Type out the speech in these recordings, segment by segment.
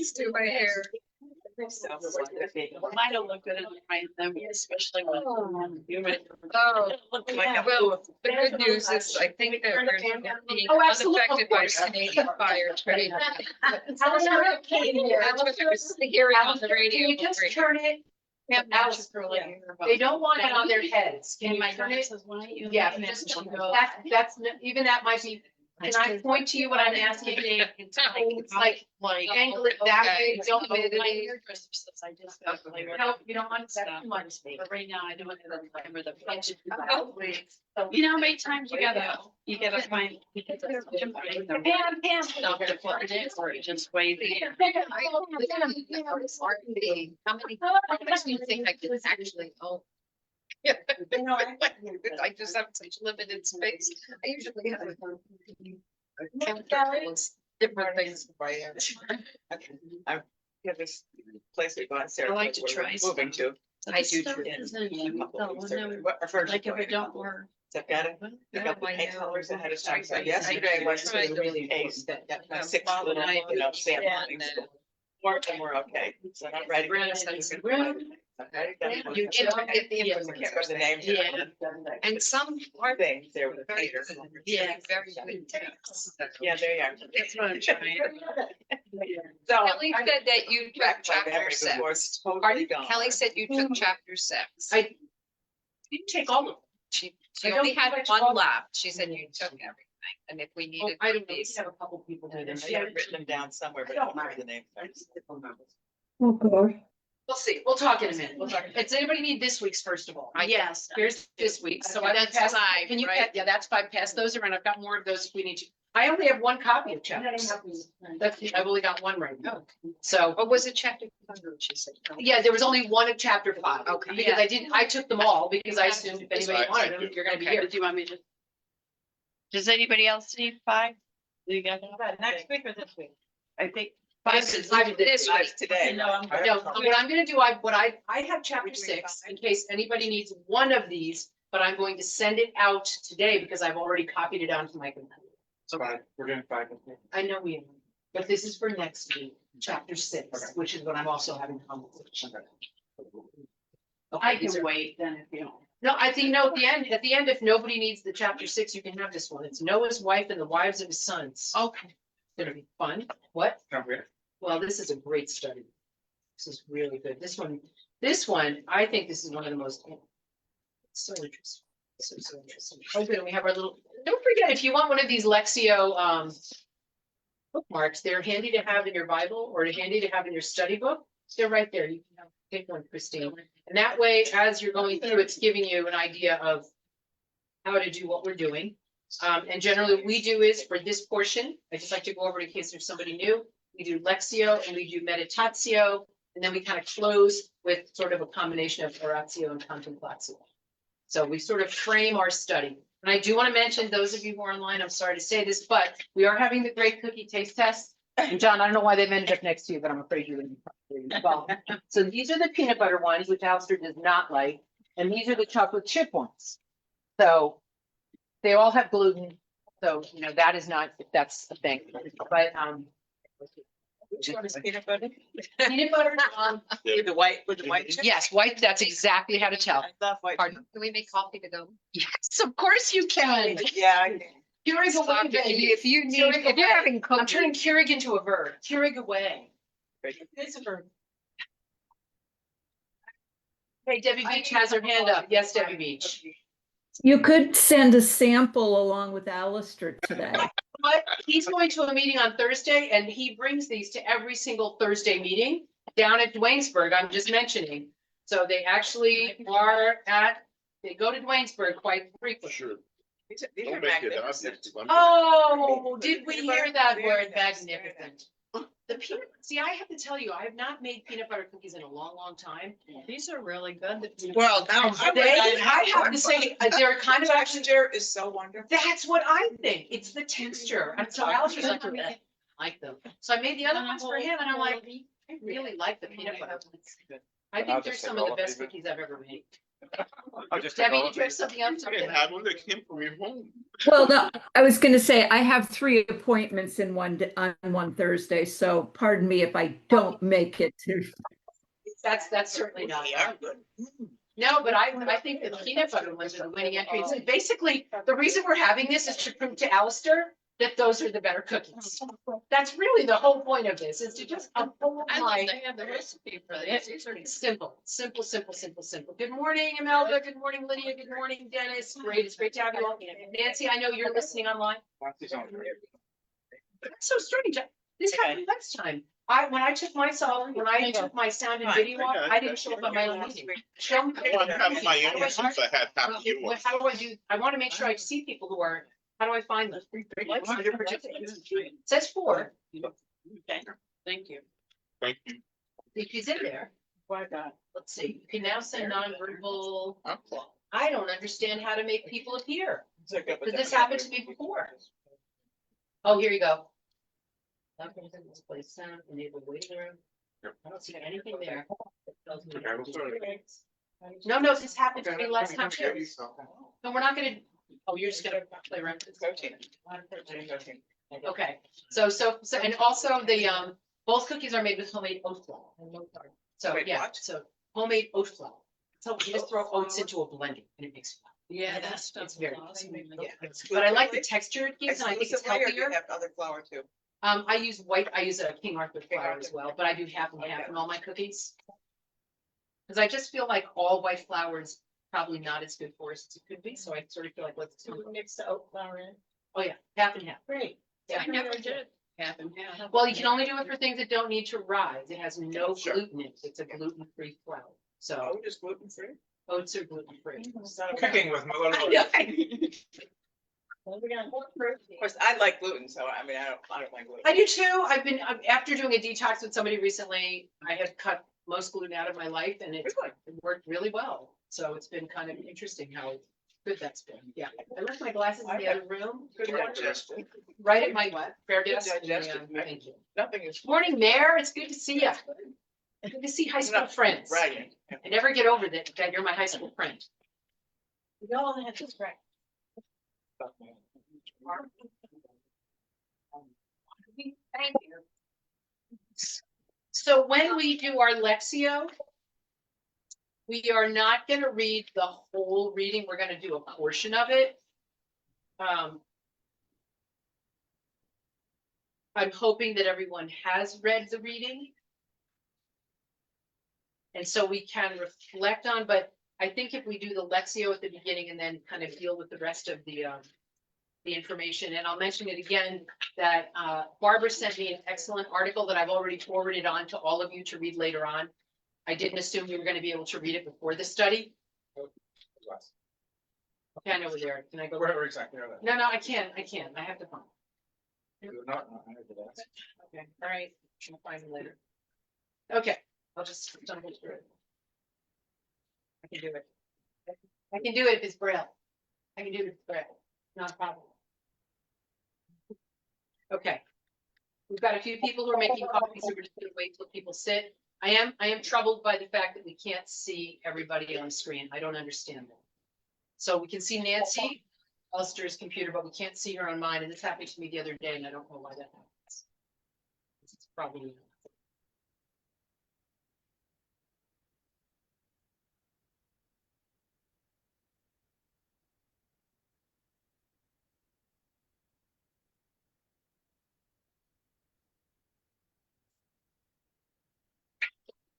Just do my hair. Mine don't look good in my them, especially when I'm human. Oh, Yeah. well, the good news is I think that we're being unaffected by Canadian fires, right? That's what I was hearing on the radio. Can you just turn it? Yeah, Alice, they don't want it on their heads. Can And you my turn daughter it? says, why don't you? Yeah, make just, it go? even that might be, can I point to you when I'm asking? It's like, angle it that way, don't move it. My hairdresser says I just don't play with No, you don't want that too much. But right now I don't remember the budget. You know how many times you gotta find. Not to put it in or just wave it. How many do you think I could actually own? Yeah, I just have such limited space. I usually have different things. Yeah, this place we bought, Sarah. I like to try Moving to. I do Stuff too. isn't- in a couple no, of weeks, no, our first Like if one. it don't work. So I've got it. Pick up the I paint know. colors ahead of time. So I yesterday I went tried to to really paste that, got my Yeah, 6 Bob little, and I you know, did sample that, things. and Work and we're okay. So I'm ready. You can get the I can't remember the names. Yeah. And some are Things there with the very painter. good. Yeah. Very good. tips. Yeah, there you are. That's what I'm trying. So. Kelly said that you took chapter six. Totally gone. Kelly said you took chapter 6. I didn't take all of them. She I don't only had think one all- left. She said you took everything. And if we needed I don't know, we these. have a couple people do this. I have written them down somewhere, but I don't remember the name. Oh, God. We'll see, we'll talk in a minute, we'll talk. Does anybody need this week's first of all? Yes. Here's this week, so I That's pass, 5, can you, right? yeah, that's 5, pass those around, I've got more of those if we need to. I only have one copy of chapters. I've only got one right now, so, What was it, chapter 100? She said. yeah, there was only one of chapter 5. Okay. Because I took them all, because I assumed if That's anybody fine. wanted them, you're gonna be Okay. here. Do you want me to? Does anybody else need 5? Do you got that? Next week or this week? I think. This is Today. No, I'm- No, what I'm gonna do, I have chapter 6, in case anybody needs one of these, but I'm going to send it out today because I've already copied it onto my computer. We're doing 5. I know we are, but this is for next week, chapter 6, which is what I'm also having conversation. I Okay, these can are- wait then if you don't. No, I think, no, at the end, if nobody needs the chapter 6, you can have this one. It's Noah's wife and the wives of his sons. Okay. It's gonna be fun. What? Well, this is a great study. This is really good. This one, I think this is one of the most. So interesting. So interesting. Oh, good. And we have our little, don't forget, if you want one of these Lexio, bookmarks, they're handy to have in your Bible or handy to have in your study book. They're right there. You can take one, Christine. And that way, as you're going through, it's giving you an idea of how to do what we're doing. And generally what we do is for this portion, I just like to go over it in case there's somebody new. We do Lexio and we do Meditatio, and then we kind of close with sort of a combination of Oratio and Contemplatio. So we sort of frame our study. And I do want to mention, those of you who are online, I'm sorry to say this, but we are having the Great Cookie Taste Test. And John, I don't know why they've ended up next to you, but I'm afraid you're going to be well. So these are the peanut butter ones, which Alistair does not like, and these are the chocolate chip ones. So they all have gluten, so you know that is not, that's the thing. But Which one is peanut butter? peanut butter, With the white chip? yes, white. That's exactly how to tell. I love white. Pardon? Can we make coffee to go? Yes, of course you can. Yeah, I can. Keurig away, Stop it. baby. If you need, Keurig if you're away. having I'm cookies. turning Keurig into a verb. Keurig away. It's a verb. Hey, Debbie Beach has her hand up. Yes, Debbie Beach. You could send a sample along with Alistair today. But he's going to a meeting on Thursday and he brings these to every single Thursday meeting down at Dwaynesburg, I'm just mentioning. So they actually they go to Dwaynesburg quite frequently. Sure. These are Don't make it magnificent. obvious. I'm- Oh, did we hear that word, magnificent? The peanut, see, I have to tell you, I have not made peanut butter cookies in a long, long time. These are really good. Well, now. I have to say, they're kind of actually, Texture is so wonderful. that's what I think. It's the texture. And so Alice was like, I like them. So I made the other ones for him and I'm like, I really like the peanut butter. I think they're some of the best cookies I've ever made. I'll just. Debbie, did you have something else? I didn't have one that came from your home. Well, no, I was gonna say, I have 3 appointments in on one Thursday, so pardon me if I don't make it to. That's certainly not. Yeah, good. No, but I think the peanut butter ones are the winning entries. And basically, the reason we're having this is to prove to Alistair that those are the better cookies. That's really the whole point of this, is to just uphold I my. love to have the recipe for this. These are Simple, simple, simple, simple, simple. Good morning, Imelda. Good morning, Lydia. Good morning, Dennis. Great, it's great to have you all. Nancy, I know you're listening online. That's so strange. This happened last time. When I took my sound and video off, I didn't show up on my own meeting. Show me. Well, I have my own since I had half of yours. How do I do? I want to make sure I see people who are, how do I find them? It says 4. Okay, thank you. Thank you. If he's in there, Why not? let's see. You can now send nonverbal. I'm close. I don't understand how to make people appear. Because this happened to me before. Oh, here you go. Display sound, enable waiting room. I don't see anything there. That tells me- Okay, we'll start. No, this happened to me last time too. No, we're not gonna, oh, you're just gonna play around. with this. Okay, so, and also the, both cookies are made with homemade oat flour. So, Wait, yeah, what? so homemade oat flour. So you just throw oats into a blender and it makes flour. Yeah, that's stuff. It's very awesome. Yeah, but I like the texture it gives and I think it's Exclusively, or do you healthier. have other flour too? I use a King Arthur flour as well, but I do half and half in all my cookies. Cause I just feel like all white flour is probably not as good for us as it could be, so I sort of feel like let's. Mix the oat flour in. Oh, yeah, half and half. Great. Yeah. I never did it. Half and half. Well, you can only do it for things that don't need to rise. It has no Sure. gluten in it. It's a gluten-free flour. So Oh, just gluten free? oats are gluten-free. Cooking with Melissa. Of course, I like gluten, so I mean, I don't like gluten. I do too. After doing a detox with somebody recently, I have cut most gluten out of my life and it worked really well. So it's been kind of interesting how good that's been. Yeah. I left my glasses in the other room, Good digestion. right at my fair Good desk. digestion. Thank you. Nothing is. Morning, Mayor. It's good to see you. Good to see high school friends. Bragging. I never get over that you're my high school friend. We all have this right. Thank you. So when we do our Lexio, we are not gonna read the whole reading, we're gonna do a portion of it. I'm hoping that everyone has read the reading. And so we can reflect on, but I think if we do the Lexio at the beginning and then kind of deal with the rest of the information, and I'll mention it again, that Barbara sent me an excellent article that I've already forwarded on to all of you to read later on. I didn't assume we were gonna be able to read it before the study. Okay, I know we're there. Can I go? Wherever exactly are that? No, I can't. I have to find. Not. Okay, all right, I'll find it later. Okay, I'll just stumble through it. I can do it. I can do it if it's Braille. I can do it if it's Braille, not a problem. Okay. We've got a few people who are making copies, so we're just gonna wait till people sit. I am troubled by the fact that we can't see everybody on the screen. I don't understand that. So we can see Nancy Alistair's computer, but we can't see her on mine, and this happened to me the other day, and I don't know why that happens. It's probably.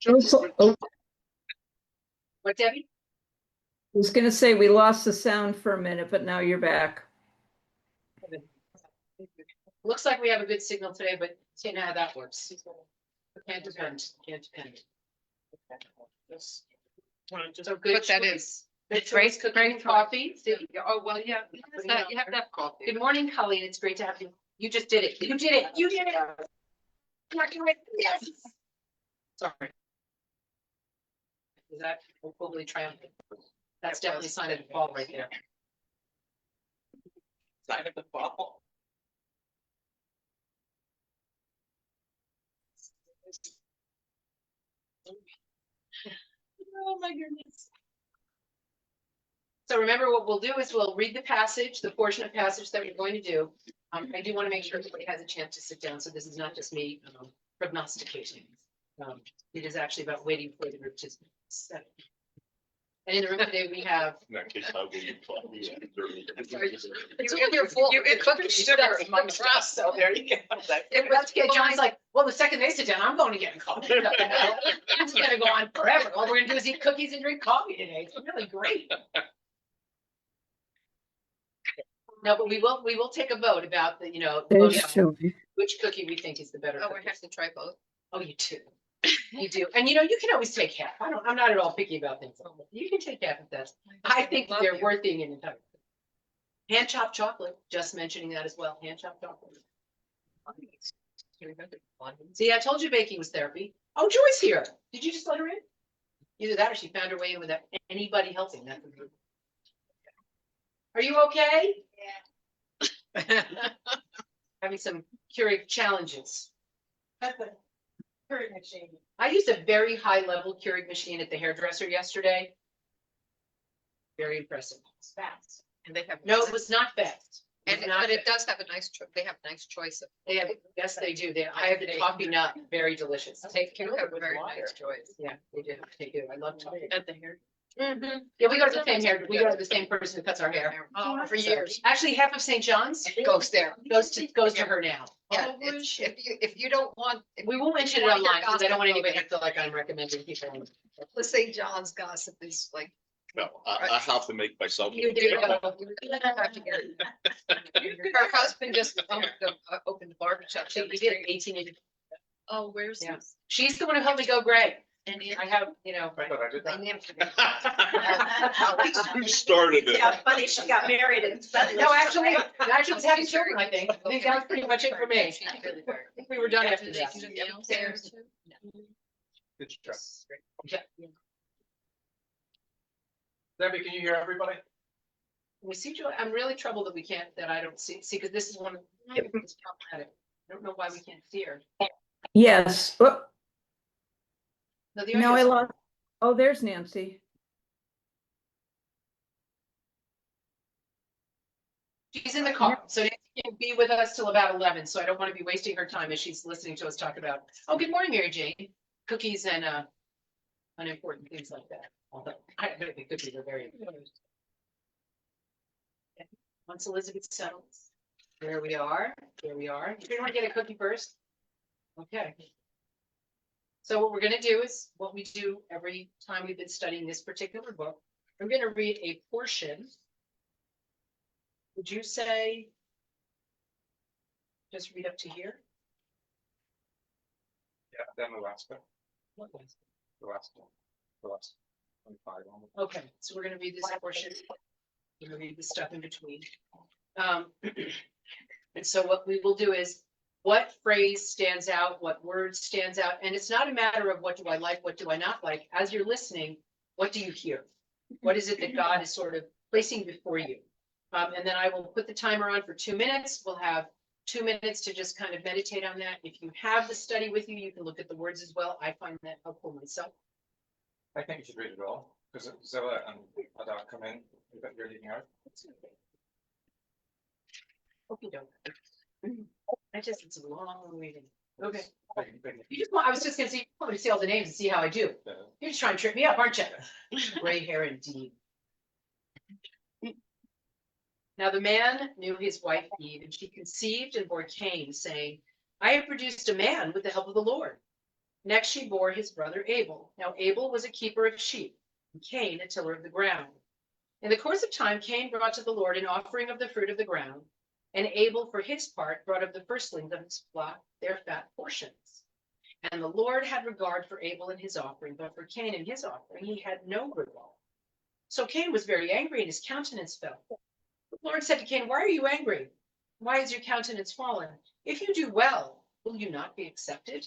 I What, Debbie? was gonna say, we lost the sound for a minute, but now you're back. Looks like we have a good signal today, but you know how that works. Can't depend. So good What that choice. Good choice, cooking coffee. Oh, well, yeah, you have to have coffee. Good morning, Colleen. It's great to have you. You just did it. You did it. You did it. Yes. Sorry. Is that hopefully triumphant? That's definitely a sign of the fall right there. Sign of the fall. Oh, my goodness. So remember, what we'll do is we'll read the passage, the portion of passage that we're going to do. I do want to make sure everybody has a chance to sit down, so this is not just me prognosticating. It is actually about waiting for the group to set. And in the room today, we have, In that case, I will be coffee. You cooked sugar amongst us, so there you go. John's like, well, the second they sit down, I'm going to get a coffee. It's gonna go on forever. All we're gonna do is eat cookies and drink coffee today. It's really great. No, but we will take a vote about the, voting on which cookie we think is the better. Oh, we cookie. have to try both. Oh, you do. You do. And you can always take half. I'm not at all picky about things. You can take half if that's, I think Love they're you. worth being an entire. Hand chopped chocolate, just mentioning that as well. Hand chopped chocolate. See, I told you baking was therapy. Oh, Joy's here. Did you just let her in? Either that or she found her way in without anybody helping. That's good. Are you okay? Yeah. Having some Keurig challenges. Keurig machine. I used a very high level Keurig machine at the hairdresser yesterday. Very impressive. It's fast. And they have. No, it was not fast. It was not But it fast. does have a nice, they have a nice choice of. They have, yes, they do. I have the coffee nut, very delicious. They can have a very nice choice. Yeah, they do. They do. I love coffee. At the hair. Yeah, we go to the same hair. We go to the same person who cuts our hair. Oh, for So, years. Actually, half of St. John's Goes there. goes to her now. Yeah, Oh, it's- if you don't want. if We you won't mention it want your online because I don't want gossip, anybody to feel like I'm recommending people. The St. John's gossip is like. No, I have to make myself. You do. Have to get it. Her husband just opened a barbershop. So we did 1880. Oh, where's Yeah. this? She's the one who helped me go gray. And I have, But I did They that. named- Who started it? funny, she got married and suddenly. no, actually, I was having children, I think. I think that was pretty much it for me. She's really very- I think we were done after They that. do downstairs too? Good job. Yeah. Debbie, can you hear everybody? We see Joy, I'm really troubled that we can't, that I don't see, because this is one of, it's problematic. I don't know why we can't see her. Yes. Oh, No, the no, I audio's- lost. Oh, there's Nancy. She's in the car, so Nancy can be with us till about 11, so I don't want to be wasting her time as she's listening to us talk about, oh, good morning, Mary Jane, cookies and unimportant things like that. Although I don't think cookies are very important. Once Elizabeth settles, there we are, there we are. You want to get a cookie first? Okay. So what we're gonna do is what we do every time we've been studying this particular book. I'm gonna read a portion. Would you say? Just read up to here? Yeah, then the last bit, What was the last one, the last 25 almost. it? Okay, so we're gonna read this portion. We're gonna read the stuff in between. And so what we will do is, what phrase stands out, what word stands out, and it's not a matter of what do I like, what do I not like. As you're listening, what do you hear? What is it that God is sort of placing before you? And then I will put the timer on for 2 minutes. We'll have 2 minutes to just kind of meditate on that. If you have the study with you, you can look at the words as well. I find that helpful myself. I think you should read it all, because Zillah and Adah come in, you're leaving out. Hope you don't. It's a long reading. Okay. Big- You just want, I was just gonna see, I want to see all the names and see how I do. You're just trying to trip me up, aren't you? Gray hair indeed. Now the man knew his wife Eve, and she conceived and bore Cain, saying, I have produced a man with the help of the Lord. Next she bore his brother Abel. Now Abel was a keeper of sheep, and Cain a tiller of the ground. In the course of time, Cain brought to the Lord an offering of the fruit of the ground, and Abel for his part brought of the firstlings of his flock their fat portions. And the Lord had regard for Abel and his offering, but for Cain and his offering he had no regard. So Cain was very angry, and his countenance fell. The Lord said to Cain, why are you angry? Why is your countenance fallen? If you do well, will you not be accepted?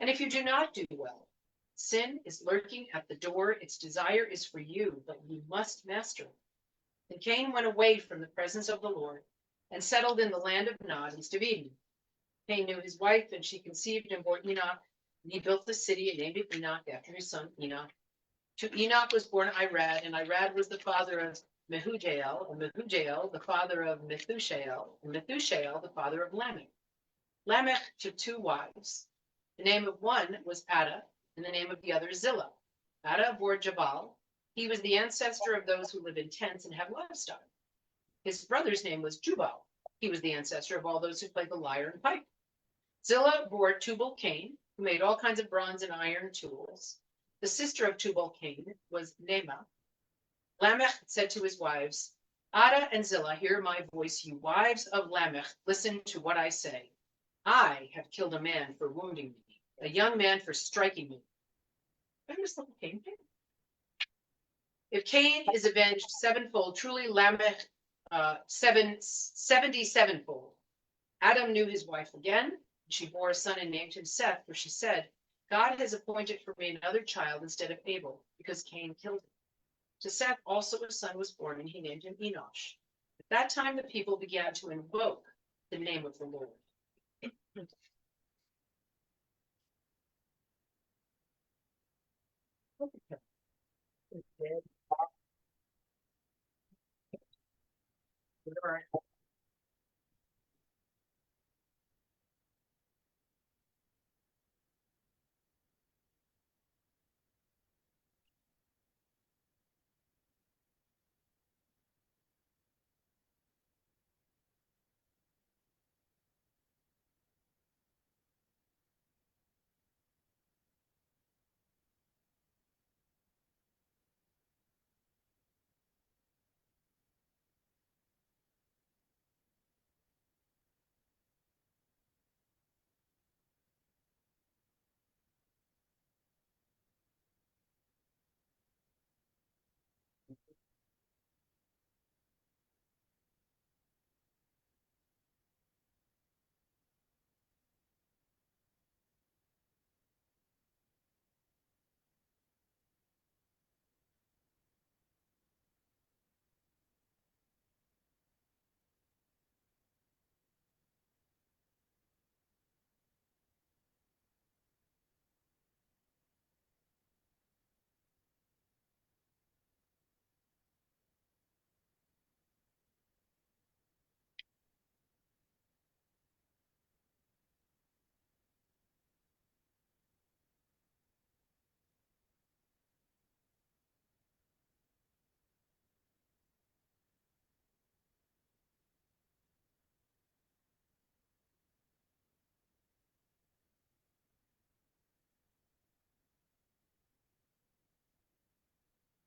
And if you do not do well, sin is lurking at the door. Its desire is for you, but you must master it. And Cain went away from the presence of the Lord and settled in the land of Nod, east of Eden. Cain knew his wife, and she conceived and bore Enoch. And he built the city and named it Enoch after his son Enoch. To Enoch was born Irad, and Irad was the father of Mehujael, and Mehujael, the father of Methushael, and Methushael, the father of Lamech. Lamech took 2 wives. The name of one was Adah, and the name of the other Zillah. Adah bore Jabal. He was the ancestor of those who live in tents and have livestock. His brother's name was Jubal. He was the ancestor of all those who played the lyre and pipe. Zillah bore Tubal-Cain, who made all kinds of bronze and iron tools. The sister of Tubal-Cain was Naamah. Lamech said to his wives, Adah and Zillah, hear my voice, you wives of Lamech, listen to what I say. I have killed a man for wounding me, a young man for striking me. Where is little Cain? If Cain is avenged 7-fold, truly Lamech 77-fold. Adam knew his wife again. She bore a son and named him Seth, for she said, God has appointed for me another child instead of Abel, because Cain killed him. To Seth also a son was born, and he named him Enosh. At that time, the people began to invoke the name of the Lord.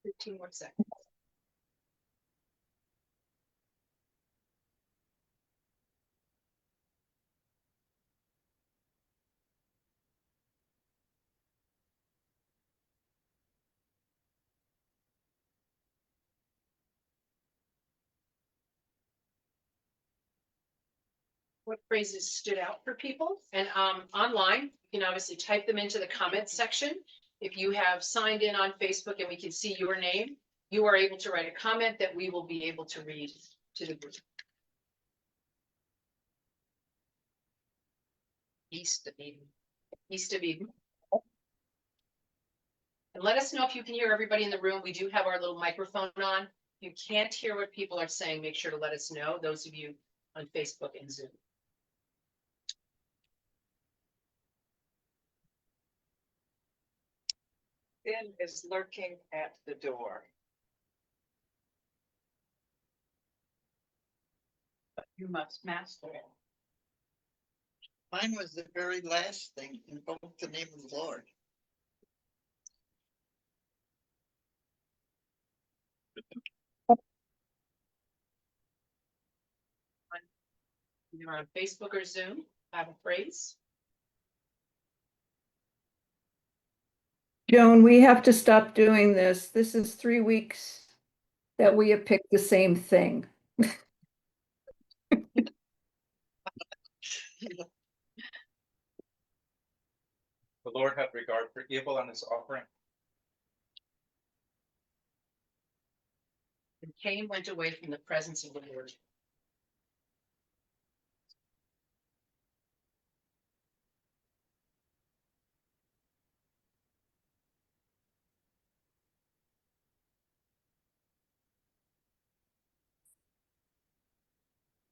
Fifteen more seconds. What phrases stood out for people? And online, you can obviously type them into the comments section. If you have signed in on Facebook and we can see your name, you are able to write a comment that we will be able to read to the group. East of Eden. East of Eden. And let us know if you can hear everybody in the room. We do have our little microphone on. If you can't hear what people are saying, make sure to let us know, those of you on Facebook and Zoom. Sin is lurking at the door. You must master it. Mine was the very last thing, invoke the name of the Lord. Either on Facebook or Zoom, have a phrase. Joan, we have to stop doing this. This is 3 weeks that we have picked the same thing. The Lord had regard for evil and his offering. And Cain went away from the presence of the Lord.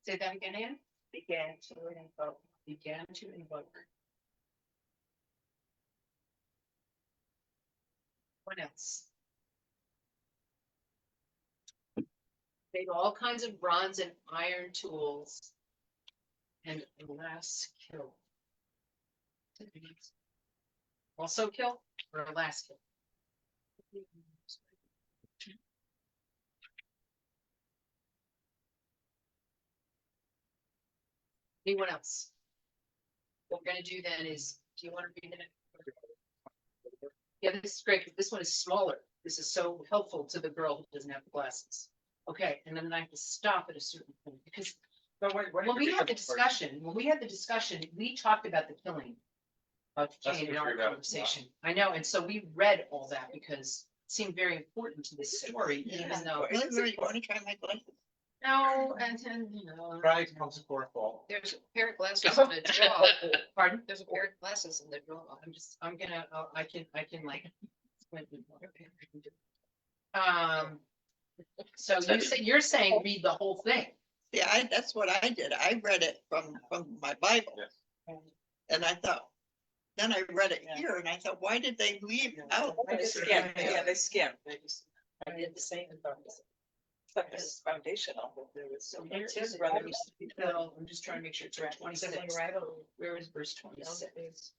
Say that again, Ann? Began to invoke. Began to invoke. What else? Made all kinds of bronze and iron tools. And last kill. Also kill or last kill? Anyone else? What we're gonna do then is, do you want to read it? Yeah, this is great, because this one is smaller. This is so helpful to the girl who doesn't have glasses. Okay, and then I have to stop at a certain point, because when we had the discussion, we talked about the killing of That's Cain in what our we read. conversation. I know, and so we read all that because it seemed very important to this story, even though. Really, you wanna try my glasses? No, and then, you know. Pride comes before a fall. There's a pair of glasses in the drawer. Pardon? There's a pair of glasses in the drawer. I'm gonna, I can like. So you're saying read the whole thing. Yeah, that's what I did. I read it from my Bible. Yes. And I thought, then I read it here and I thought, why did they leave out? They skim, yeah, they skim. I did the same. But this is foundational. There was So so here much. is brothers. Well, I'm just trying to make sure it's 26. Where is verse 26?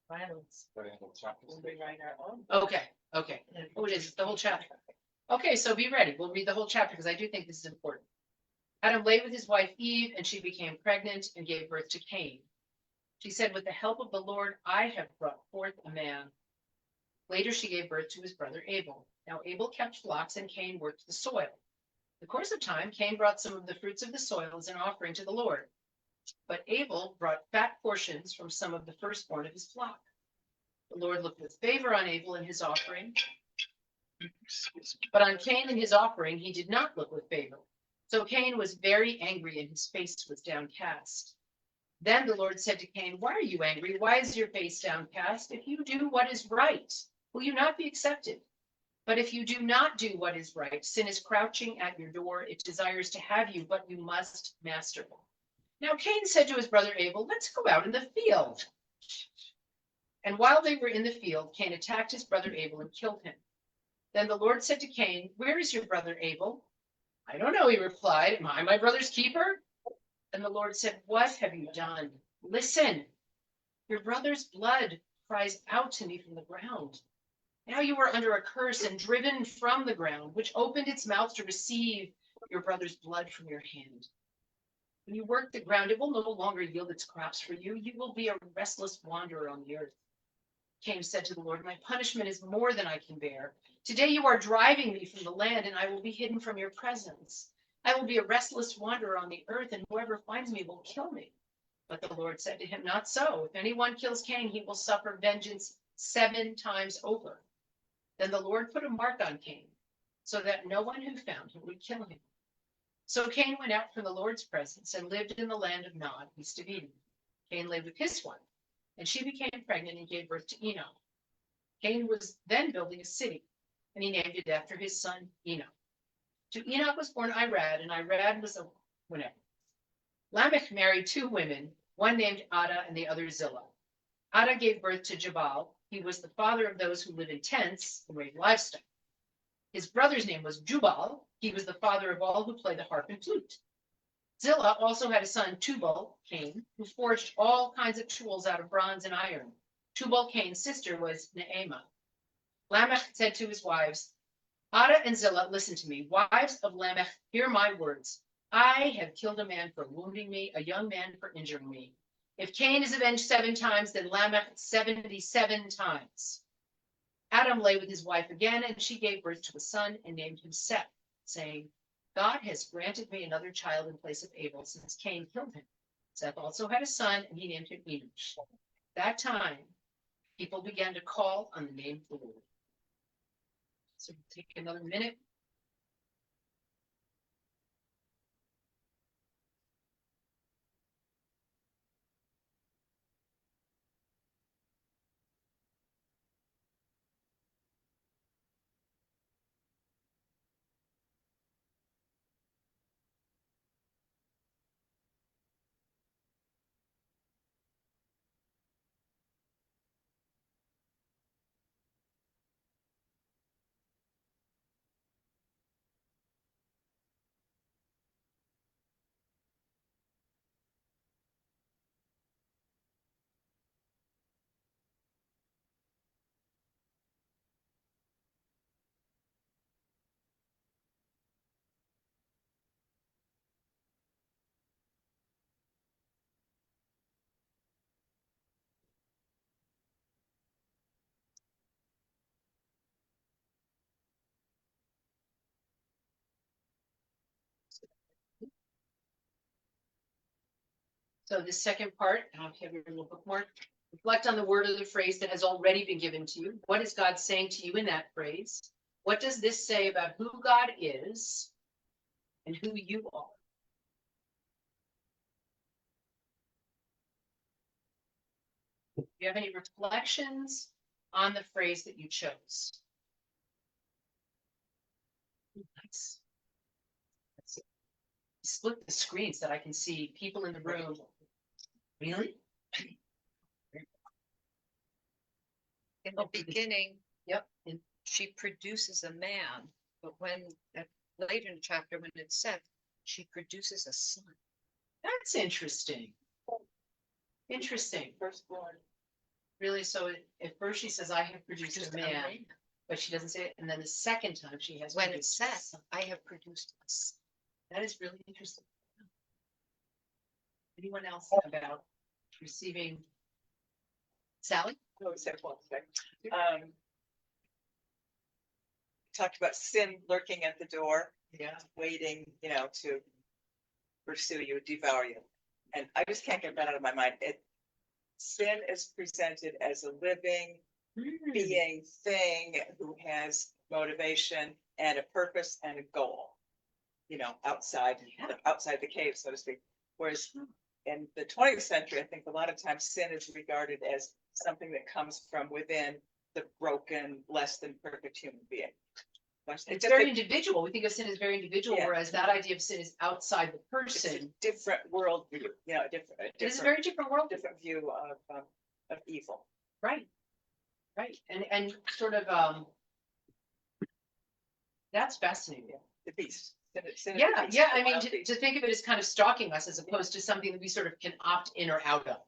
Violence. But in the chapters. We'll be writing our own. Okay, okay. Oh, it is, it's the whole chapter. Okay, so be ready. We'll read the whole chapter because I do think this is important. Adam lay with his wife Eve, and she became pregnant and gave birth to Cain. She said, with the help of the Lord, I have brought forth a man. Later, she gave birth to his brother Abel. Now Abel kept flocks and Cain worked the soil. In the course of time, Cain brought some of the fruits of the soil as an offering to the Lord. But Abel brought fat portions from some of the firstborn of his flock. The Lord looked with favor on Abel and his offering, but on Cain and his offering, he did not look with favor. So Cain was very angry and his face was downcast. Then the Lord said to Cain, why are you angry? Why is your face downcast? If you do what is right, will you not be accepted? But if you do not do what is right, sin is crouching at your door. It desires to have you, but you must master it. Now Cain said to his brother Abel, let's go out in the field. And while they were in the field, Cain attacked his brother Abel and killed him. Then the Lord said to Cain, where is your brother Abel? I don't know, he replied. Am I my brother's keeper? And the Lord said, what have you done? Listen, your brother's blood cries out to me from the ground. Now you are under a curse and driven from the ground, which opened its mouth to receive your brother's blood from your hand. When you work the ground, it will no longer yield its crops for you. You will be a restless wanderer on the earth. Cain said to the Lord, my punishment is more than I can bear. Today you are driving me from the land, and I will be hidden from your presence. I will be a restless wanderer on the earth, and whoever finds me will kill me. But the Lord said to him, not so. If anyone kills Cain, he will suffer vengeance 7 times over. Then the Lord put a mark on Cain, so that no one who found him would kill him. So Cain went out from the Lord's presence and lived in the land of Nod, east of Eden. Cain lay with his wife, and she became pregnant and gave birth to Enoch. Cain was then building a city, and he named it after his son Enoch. To Enoch was born Irad, and Irad was a winner. Lamech married 2 women, one named Adah and the other Zillah. Adah gave birth to Jabal. He was the father of those who live in tents and raise livestock. His brother's name was Jubal. He was the father of all who play the harp and flute. Zillah also had a son, Tubal, Cain, who forged all kinds of tools out of bronze and iron. Tubal, Cain's sister, was Naamah. Lamech said to his wives, Adah and Zillah, listen to me. Wives of Lamech, hear my words. I have killed a man for wounding me, a young man for injuring me. If Cain is avenged 7 times, then Lamech 77 times. Adam lay with his wife again, and she gave birth to a son and named him Seth, saying, God has granted me another child in place of Abel, since Cain killed him. Seth also had a son, and he named him Enosh. That time, people began to call on the name of the Lord. So we'll take another minute. So the second part, I don't have your little bookmark. Reflect on the word or the phrase that has already been given to you. What is God saying to you in that phrase? What does this say about who God is and who you are? Do you have any reflections on the phrase that you chose? Nice. Let's split the screen so that I can see people in the room. Really? In the beginning, Yep. And she produces a man, but later in the chapter, when it's said, she produces a son. that's interesting. Interesting. Firstborn. Really, so at first she says, I have produced a man, but she doesn't say it, and then the second time she has. When it's produced a said, son. I have produced a son. That is really interesting. Anyone else about receiving? Sally? No, except one second. Talked about sin lurking at the door, Yeah. waiting, to pursue you, devour you. And I just can't get that out of my mind. Sin is presented as a living being thing who has motivation and a purpose and a goal, outside the cave, so to speak. Whereas in the 20th century, I think a lot of times sin is regarded as something that comes from within the broken, less than perfect human being. It's very individual. We think of sin as very individual, Yeah. whereas that idea of sin is outside the It's a person. different world view, a different, It is a very different world. different view of evil. Right. Right. And sort of, that's fascinating. The beast. Sin is the Yeah, beast, yeah. the I mean, wild beast. to think of it as kind of stalking us as opposed to something that we sort of can opt in or out of.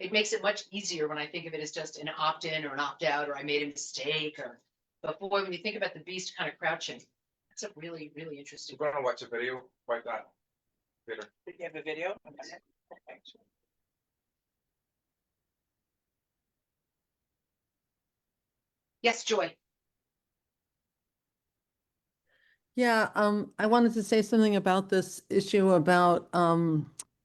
It makes it much easier when I think of it as just an opt in or an opt out, or I made a mistake, but boy, when you think about the beast kind of crouching, that's a really, really interesting. We're gonna watch a video about that later. Did you have a video? Okay. Yes, Joy. Yeah, I wanted to say something about this issue about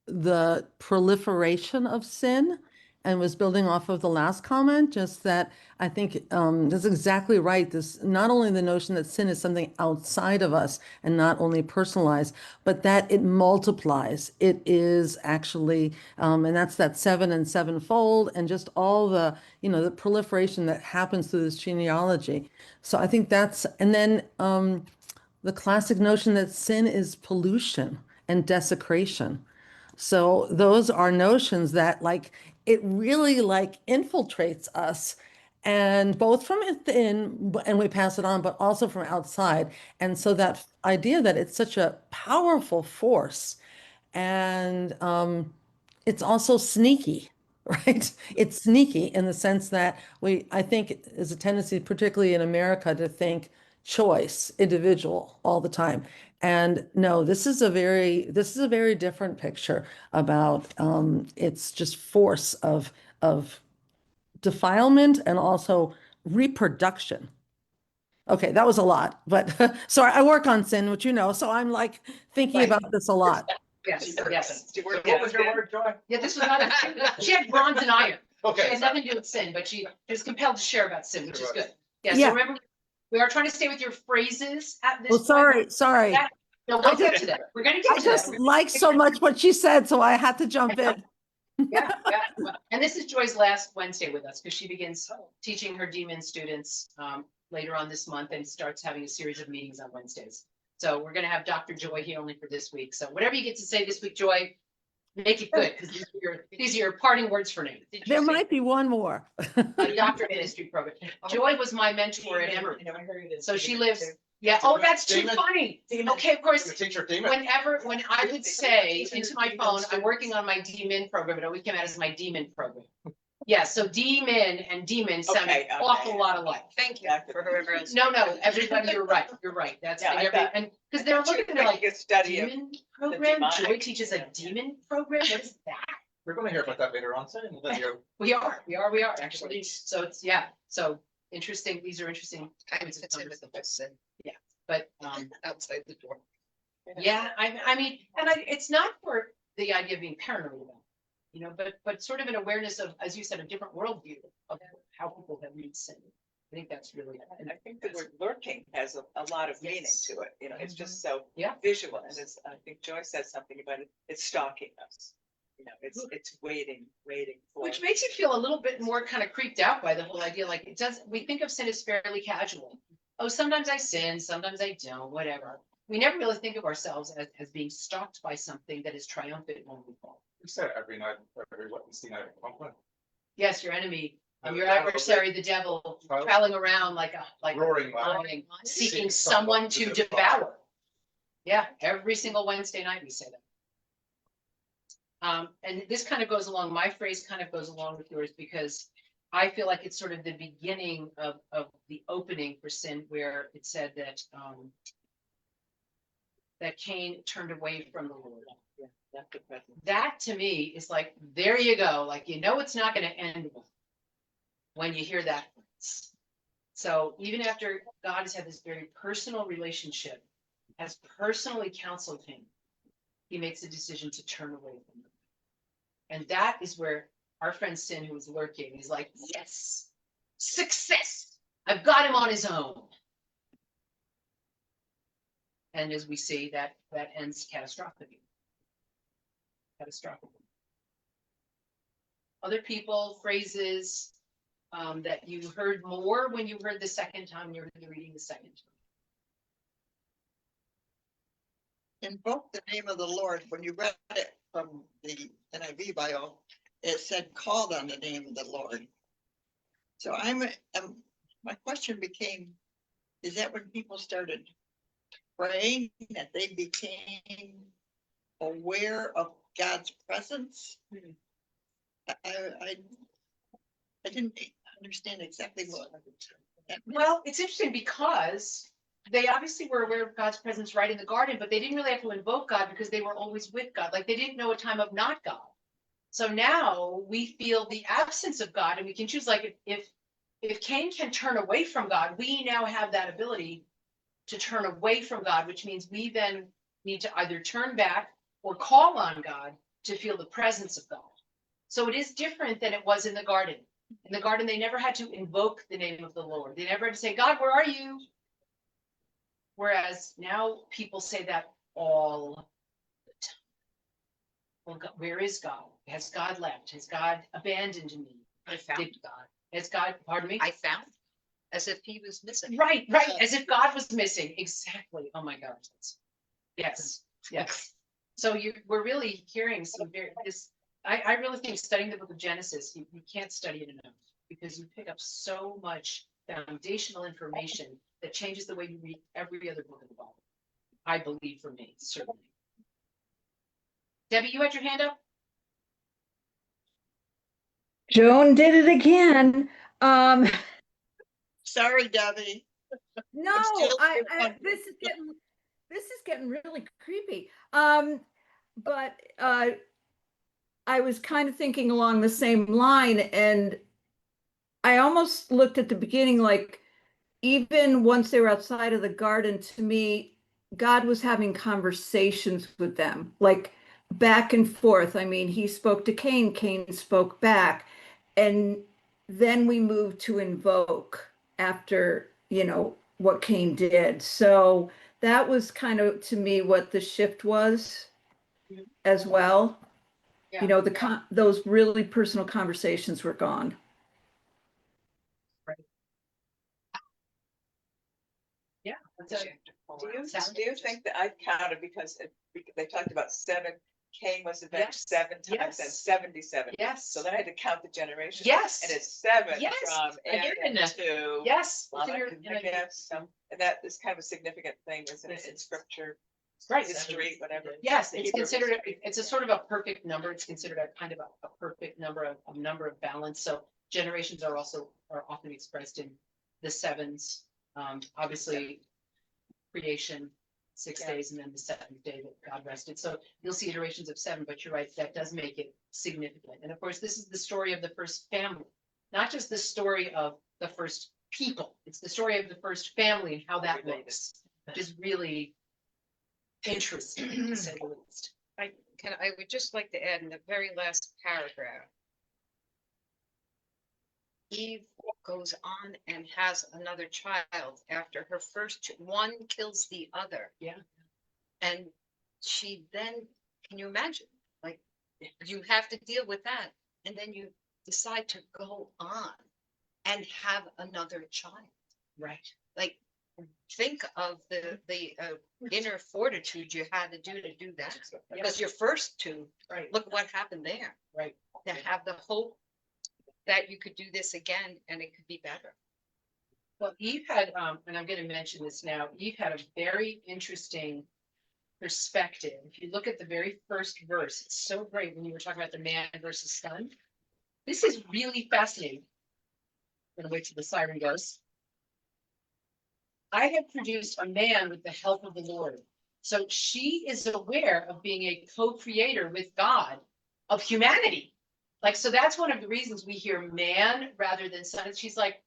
the proliferation of sin, and was building off of the last comment, just that I think that's exactly right. This, not only the notion that sin is something outside of us and not only personalized, but that it multiplies. It is actually, and that's that seven and sevenfold, and just all the, the proliferation that happens through this genealogy. So I think that's, and then the classic notion that sin is pollution and desecration. So those are notions that it really infiltrates us, and both from within and we pass it on, but also from outside. And so that idea that it's such a powerful force, and it's also sneaky, right? It's sneaky in the sense that I think there's a tendency, particularly in America, to think choice, individual all the time. And no, this is a very different picture about it's just force of defilement and also reproduction. Okay, that was a lot, but sorry, I work on sin, which so I'm thinking Right. about this a lot. Yes, yes. What was your word, Joy? Yeah, this was not, she had bronze and iron. It Okay. has nothing to do with sin, but she was compelled to share about sin, which is good. Yeah, Yeah. so remember, we are trying to stay with your phrases at this Well, point. sorry. Yeah. No, we'll get to that. We're gonna I get to just that. like so much what she said, so I had to jump in. Yeah, yeah. And this is Joy's last Wednesday with us because she begins teaching her demon students later on this month and starts having a series of meetings on Wednesdays. So we're gonna have Dr. Joy here only for this week. So whatever you get to say this week, Joy, make it good, because these are your parting words for me. There might be one more. A doctorate ministry program. Joy was my mentor at Emory. So she lives, yeah, oh, that's too Demon. funny. Okay, of course, The teacher demon. when I would say into my phone, I'm working on my D-Min program, it always came out as my D-Min program. Yeah, so D-Min and demon sound Okay, an awful lot alike. Thank you for whoever else. No, everybody, you're right, That's, Yeah, I thought- and, because they're looking at like, a study of demon program, demonic. Joy teaches a demon program, what is that? We're gonna hear about that later on. We are actually, so it's, so interesting, these are interesting. Kind of fits in with the whole sin But, outside the door. yeah, I mean, and it's not for the idea of being paranoid about it. You know, but sort of an awareness of, as you said, a different worldview of how people have viewed sin. I think that's really, And I think the word lurking has a lot of meaning Yes. to it, you know, it's just so Yeah. visual, and it's, I think Joy said something about it, it's stalking us. You know, it's waiting for. which makes you feel a little bit more kind of creeped out by the whole idea, like it does, we think of sin as fairly casual. Oh, sometimes I sin, sometimes I don't, whatever. We never really think of ourselves as being stalked by something that is triumphant when we fall. You said every night, every Wednesday night at Conklin, Yes, your enemy, And your the devil adversary, the devil, Well, prowling around like a roaring lion, lion, seeking seeking someone someone to to devour. Yeah, every single Wednesday night we say that. And this kind of goes along, my phrase kind of goes along with yours, because I feel like it's sort of the beginning of the opening for sin, where it said that, that Cain turned away from the Lord. Yeah, that's the present. That to me is like, there you go, like, you know, it's not gonna end well when you hear that. So even after God has had this very personal relationship, has personally counseled him, he makes a decision to turn away from him. And that is where our friend Sin, who was lurking, is like, yes, success. I've got him on his own. And as we see, that ends catastrophically. Catastrophic. Other people, phrases that you heard more when you heard the second time, you heard the reading the second time. Invoke the name of the Lord. When you read it from the NIV Bible, it said called on the name of the Lord. So my question became, is that when people started praying, that they became aware of God's presence? I didn't understand exactly what. Well, it's interesting because they obviously were aware of God's presence right in the garden, but they didn't really have to invoke God because they were always with God. Like they didn't know a time of not God. So now we feel the absence of God, and we can choose, like, if Cain can turn away from God, we now have that ability to turn away from God, which means we then need to either turn back or call on God to feel the presence of God. So it is different than it was in the garden. In the garden, they never had to invoke the name of the Lord. They never had to say, God, where are you? Whereas now people say that all the time. Well, God, where is God? Has God left? Has God abandoned me? I found Did- God. Has God, pardon me? I found as if he was missing. Right, as if God was missing. Exactly. Oh my God. Yes, yes. So we're really hearing some very, I really think studying the book of Genesis, you can't study it enough, because you pick up so much foundational information that changes the way you read every other book of the Bible. I believe, for me, certainly. Debbie, you had your hand up? Joan did it again. Sorry, Debbie. No, still this is getting really creepy. But I was kind of thinking along the same line, and I almost looked at the beginning like, even once they were outside of the garden, to me, God was having conversations with them, like back and forth. I mean, he spoke to Cain, Cain spoke back. And then we moved to invoke after, what Cain did. So that was kind of, to me, what the shift was as well. Yeah. Those really personal conversations were gone. Yeah. Do you think that I counted, because they talked about 7, Cain was avenged Yes. 7 times, Yes. and 77. Yes. So then I had to count the generations. Yes. And it's 7 Yes. from Again. Adam to Yes. Lamech, It's in I guess. And that is kind of a significant thing, isn't it, in scripture, Right. history, whatever. Yes, it's Hebrew. considered, it's a sort of a perfect number. It's considered a kind of a perfect number of balance. So generations are often expressed in the sevens. Obviously, creation, 6 days, and then the 7th day that God rested. So you'll see iterations of 7, but you're right, that does make it significant. And of course, this is the story of the first family, not just the story of the first people. It's the story of the first family and how that looks, which is really interesting, to say the least. Right. I would just like to add in the very last paragraph. Eve goes on and has another child after her first, one kills the other. Yeah. And she then, can you imagine? Like, you have to deal with that. And then you decide to go on and have another child. Right. Like, think of the inner fortitude you had to do that. Because your first two, Right. look what happened there. Right. To have the hope that you could do this again and it could be better. Well, Eve had, and I'm gonna mention this now, Eve had a very interesting perspective. If you look at the very first verse, it's so great when you were talking about the man versus son. This is really fascinating. I'm gonna wait till the siren goes. I have produced a man with the help of the Lord. So she is aware of being a co-creator with God of humanity. Like, so that's one of the reasons we hear man rather than son. She's like,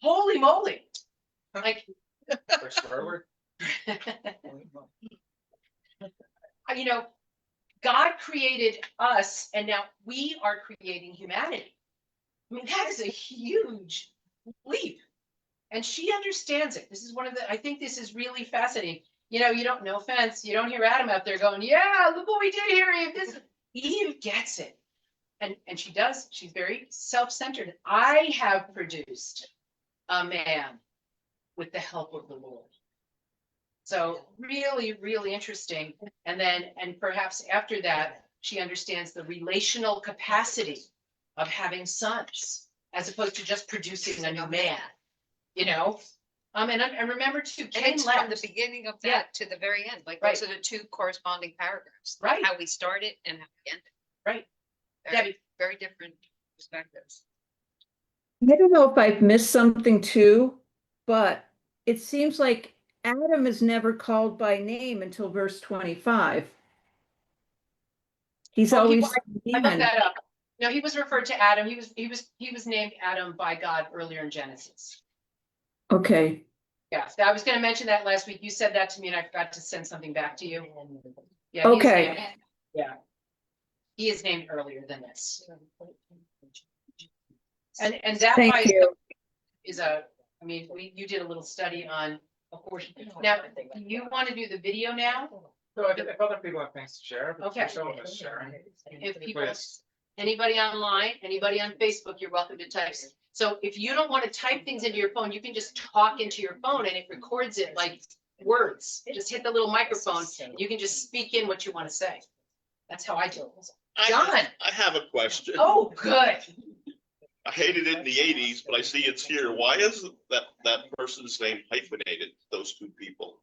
holy moly. Like, First swear word. you know, God created us and now we are creating humanity. I mean, that is a huge leap. And she understands it. This is one of the, I think this is really fascinating. You know, you don't, no offense, you don't hear Adam out there going, yeah, look what we did here, Eve. Eve gets it. And she does, she's very self-centered. I have produced a man with the help of the Lord. So really, really interesting. And then, and perhaps after that, she understands the relational capacity of having sons, as opposed to just producing a new man, you know? And remember too, And Cain it's from the left. beginning of Yeah. that to the very end, like Right. those are the two corresponding paragraphs. Right. How we started and how we ended. Right. Very, Debbie. very different perspectives. I don't know if I've missed something too, but it seems like Adam is never called by name until verse 25. He's Oh, always I looked man. that up. No, he was referred to Adam. He was named Adam by God earlier in Genesis. Okay. Yeah, I was gonna mention that last week. You said that to me and I forgot to send something back to you. Yeah. he is Okay. named- Yeah. He is named earlier than this. And that Thank by you. is a, I mean, you did a little study on, of course. Now, you want to do the video now? So if other people have things to share, but Okay. someone is sharing. If people, Please. anybody online, anybody on Facebook, you're welcome to type. So if you don't want to type things into your phone, you can just talk into your phone and it records it like words. Just hit the little microphone. You can just speak in what you want to say. That's how I do it. John. I have a question. Oh, good. I hated it in the 80s, but I see it's here. Why is that person's name hyphenated, those two people?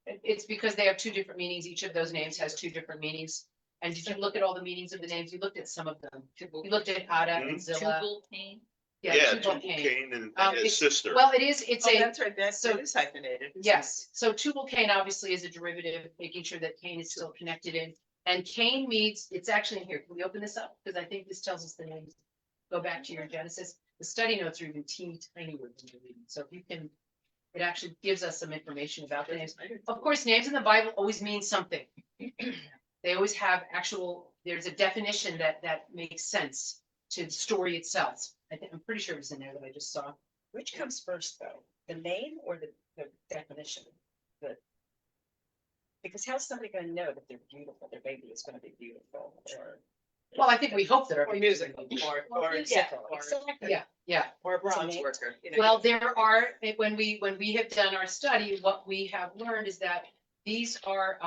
It's because they have two different meanings. Each of those names has two different meanings. And did you look at all the meanings of the names? You looked at some of them. You looked at Adah and Zillah. Tubal-cain. Yeah, Tubal-cain. Cain and it's- his sister. Well, it's Oh, a, that's right, that so- is hyphenated. yes. So Tubal-cain obviously is a derivative, making sure that Cain is still connected in. And Cain means, it's actually in here. Can we open this up? Because I think this tells us the names. Go back to your Genesis. The study notes are even teeny tiny words in your reading. So if you can, it actually gives us some information about the names. Of course, names in the Bible always mean something. They always have actual, there's a definition that makes sense to the story itself. I'm pretty sure it was in there that I just saw. Which comes first, though, the name or the definition? Because how's somebody gonna know that they're beautiful, their baby is gonna be beautiful, or? Well, I think we hope that our. Or music, or Yeah, exactly. Yeah. Or a bronze worker. you know. Well, there are, when we have done our study, what we have learned is that these are,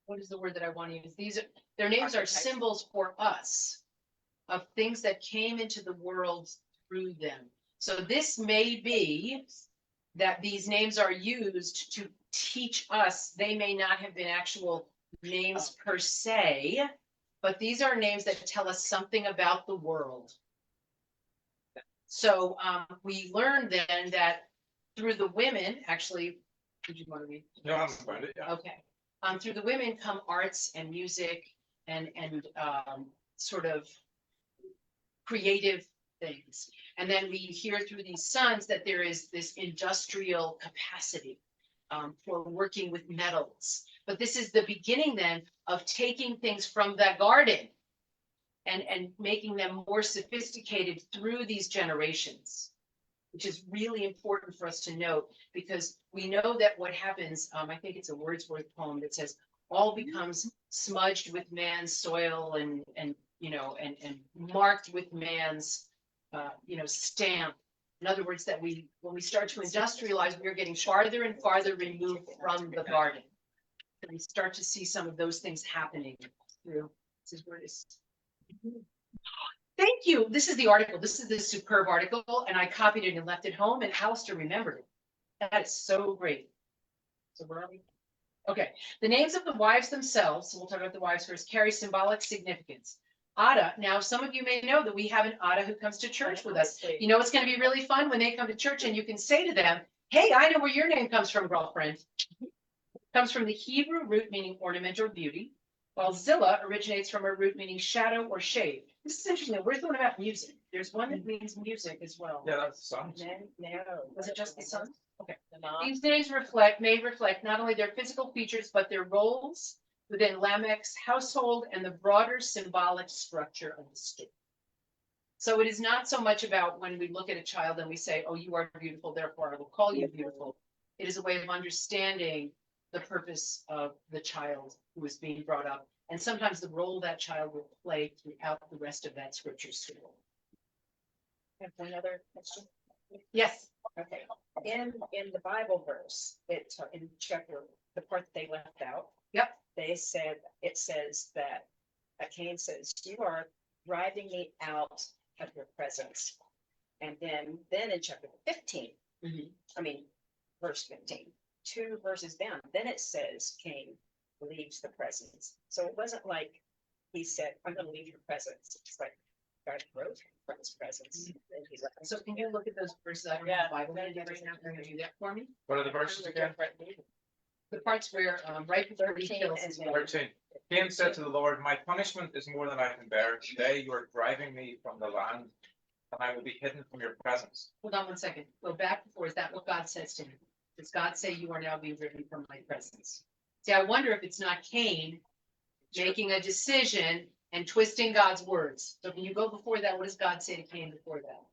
what is the word that I want to use? Their names are Archetypes. symbols for us of things that came into the world through them. So this may be that these names are used to teach us. They may not have been actual names per se, but these are names that tell us something about the world. So we learned then that through the women, actually, did you want to read? No, I'm about it, yeah. Okay. Through the women come arts and music and sort of creative things. And then we hear through these sons that there is this industrial capacity. for working with metals. But this is the beginning then of taking things from the garden and making them more sophisticated through these generations, which is really important for us to note, because we know that what happens, I think it's a Wordsworth poem that says, all becomes smudged with man's soil and marked with man's, stamp. In other words, that when we start to industrialize, we're getting farther and farther removed from the garden. And we start to see some of those things happening through, this is where it is. Thank you. This is the article. This is the superb article, and I copied it and left it home, and Alistair remembered it. That is so great. So where are we? Okay, the names of the wives themselves, so we'll talk about the wives first, carry symbolic significance. Adah, now some of you may know that we have an Adah who comes to church with us. You know, it's going to be really fun when they come to church and you can say to them, hey, I know where your name comes from, girlfriend. It comes from the Hebrew root meaning ornament or beauty, while Zillah originates from a root meaning shadow or shade. This is interesting. We're talking about music. There's one that means music as well. Yeah, that's the song. No, was it just the sun? Okay. The Naamah. These names may reflect not only their physical features, but their roles within Lamech's household and the broader symbolic structure of the story. So it is not so much about when we look at a child and we say, oh, you are beautiful, therefore I will call you beautiful. It is a way of understanding the purpose of the child who is being brought up, and sometimes the role that child will play throughout the rest of that scripture story. Have one other question? Yes. Okay, in the Bible verse, in chapter, the part that they left out. Yep. It says that Cain says, you are driving me out of your presence. And then in chapter 15, verse 15, 2 verses down, then it says Cain leaves the presence. So it wasn't like he said, I'm gonna leave your presence. It's like God wrote from his presence. And he left. So can you look at those verses? I don't have the Bible right now. Can you do that for me? What are the verses again? The parts where, right before he 13 kills and his then- wife. 13. Cain said to the Lord, my punishment is more than I can bear. Today you are driving me from the land, and I will be hidden from your presence. Hold on one second. Go back before. Is that what God says to him? Does God say you are now being driven from my presence? See, I wonder if it's not Cain making a decision and twisting God's words. So can you go before that? What does God say to Cain before that?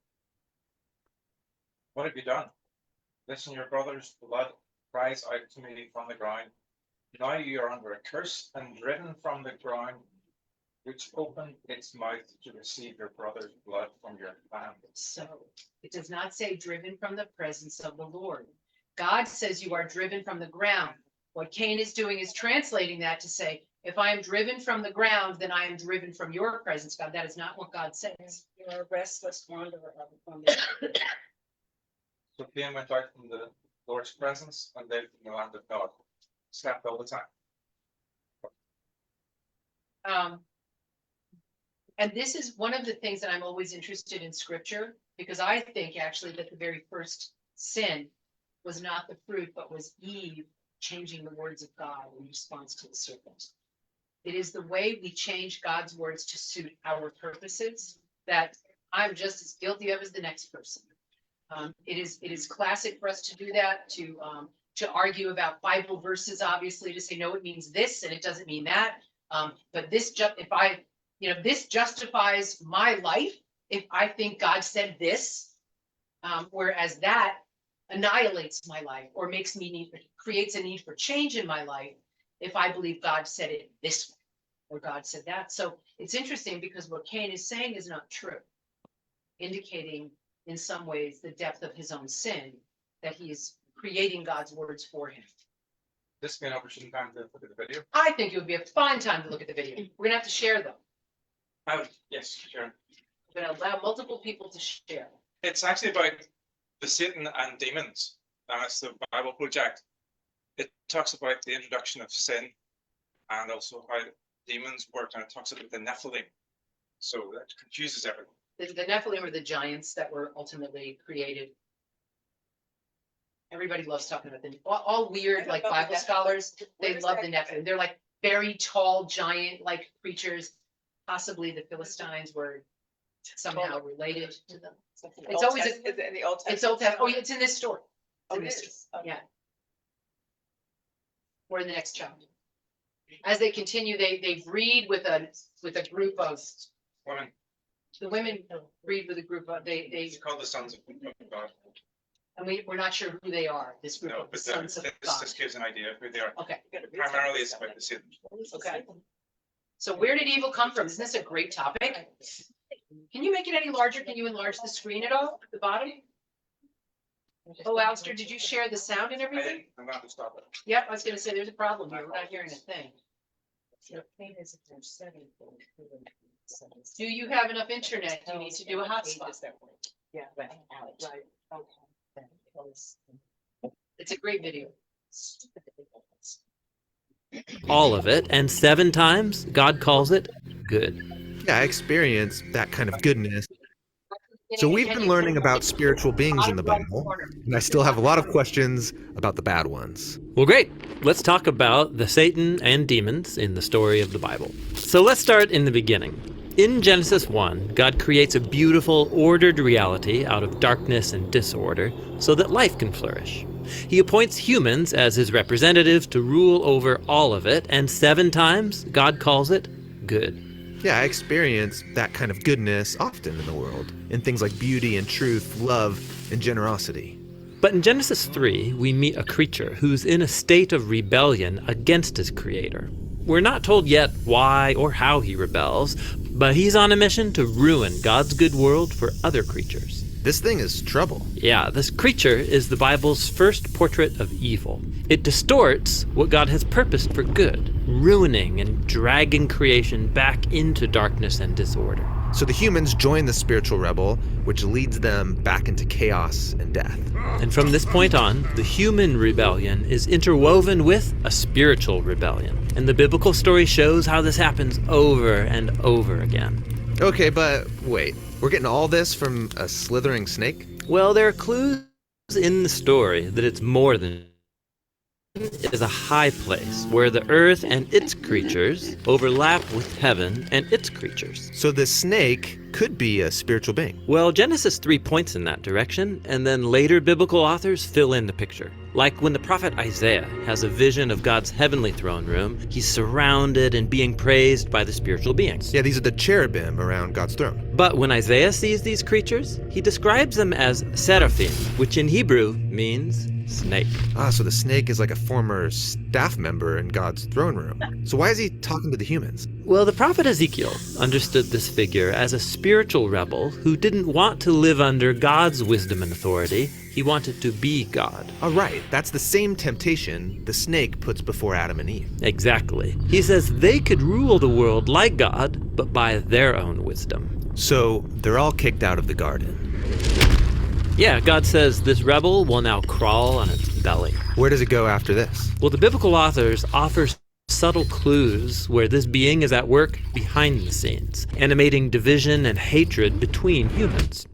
What have you done? Listen, your brother's blood cries out to me from the ground. Now you are under a curse and driven from the ground, which opened its mouth to receive your brother's blood from your hand. So it does not say driven from the presence of the Lord. God says you are driven from the ground. What Cain is doing is translating that to say, if I am driven from the ground, then I am driven from your presence, God. That is not what God says. You're a restless wanderer on the So Cain went out from the Lord's presence and lived in the land of God. Slept all the time. And this is one of the things that I'm always interested in scripture, because I think actually that the very first sin was not the fruit, but was Eve changing the words of God in response to the serpent. It is the way we change God's words to suit our purposes that I'm just as guilty of as the next person. It is classic for us to do that, to argue about Bible verses, obviously, to say, no, it means this and it doesn't mean that. But this this justifies my life if I think God said this, whereas that annihilates my life or creates a need for change in my life if I believe God said it this way or God said that. So it's interesting because what Cain is saying is not true, indicating in some ways the depth of his own sin, that he is creating God's words for him. This may be an opportune time to look at the video. I think it would be a fine time to look at the video. We're gonna have to share them. Yes, sure. We're gonna allow multiple people to share. It's actually about the Satan and demons. It's the Bible project. It talks about the introduction of sin and also how demons work, and it talks about the Nephilim. So that confuses everyone. The Nephilim are the giants that were ultimately created. Everybody loves talking about them. All weird, like Bible scholars, they love the Nephilim. They're like very tall, giant like creatures. Possibly the Philistines were somehow related to them. It's always Is it in the Old Testament? it's Old Testament. Oh, yeah, it's in this story. It's Oh, in it this is. story. Yeah. We're in the next chapter. As they continue, they breed with a group of, Women, the women breed with a group of, they, it's called the sons of God. and we're not sure who they are, this group No, of the but sons of this God. just gives an idea of who they are. Okay, Primarily, it's about the sin. okay. So where did evil come from? Isn't this a great topic? Can you make it any larger? Can you enlarge the screen at all, at the bottom? Oh, Alistair, did you share the sound and everything? I'm gonna have to stop it. Yep, I was gonna say, there's a problem here, we're not hearing a thing. Do you have enough internet? Do you need to do a hotspot? Yeah, right, okay. It's a great video. All of it, and 7 times God calls it good. Yeah, I experienced that kind of goodness. So we've been learning about spiritual beings in the Bible, and I still have a lot of questions about the bad ones. Well, great. Let's talk about the Satan and demons in the story of the Bible. So let's start in the beginning. In Genesis 1, God creates a beautiful, ordered reality out of darkness and disorder so that life can flourish. He appoints humans as his representatives to rule over all of it, and 7 times God calls it good. Yeah, I experience that kind of goodness often in the world, in things like beauty and truth, love and generosity. But in Genesis 3, we meet a creature who's in a state of rebellion against his creator. We're not told yet why or how he rebels, but he's on a mission to ruin God's good world for other creatures. This thing is trouble. Yeah, this creature is the Bible's first portrait of evil. It distorts what God has purposed for good, ruining and dragging creation back into darkness and disorder. So the humans join the spiritual rebel, which leads them back into chaos and death. And from this point on, the human rebellion is interwoven with a spiritual rebellion. And the biblical story shows how this happens over and over again. Okay, but wait, we're getting all this from a slithering snake? Well, there are clues in the story that it's more than. It is a high place where the earth and its creatures overlap with heaven and its creatures. So this snake could be a spiritual being. Well, Genesis 3 points in that direction, and then later biblical authors fill in the picture. Like when the prophet Isaiah has a vision of God's heavenly throne room, he's surrounded and being praised by the spiritual beings. Yeah, these are the cherubim around God's throne. But when Isaiah sees these creatures, he describes them as seraphim, which in Hebrew means snake. Ah, so the snake is like a former staff member in God's throne room. So why is he talking to the humans? Well, the prophet Ezekiel understood this figure as a spiritual rebel who didn't want to live under God's wisdom and authority. He wanted to be God. All right, that's the same temptation the snake puts before Adam and Eve. Exactly. He says they could rule the world like God, but by their own wisdom. So they're all kicked out of the garden. Yeah, God says this rebel will now crawl on its belly. Where does it go after this? Well, the biblical authors offer subtle clues where this being is at work behind the scenes, animating division and hatred between humans.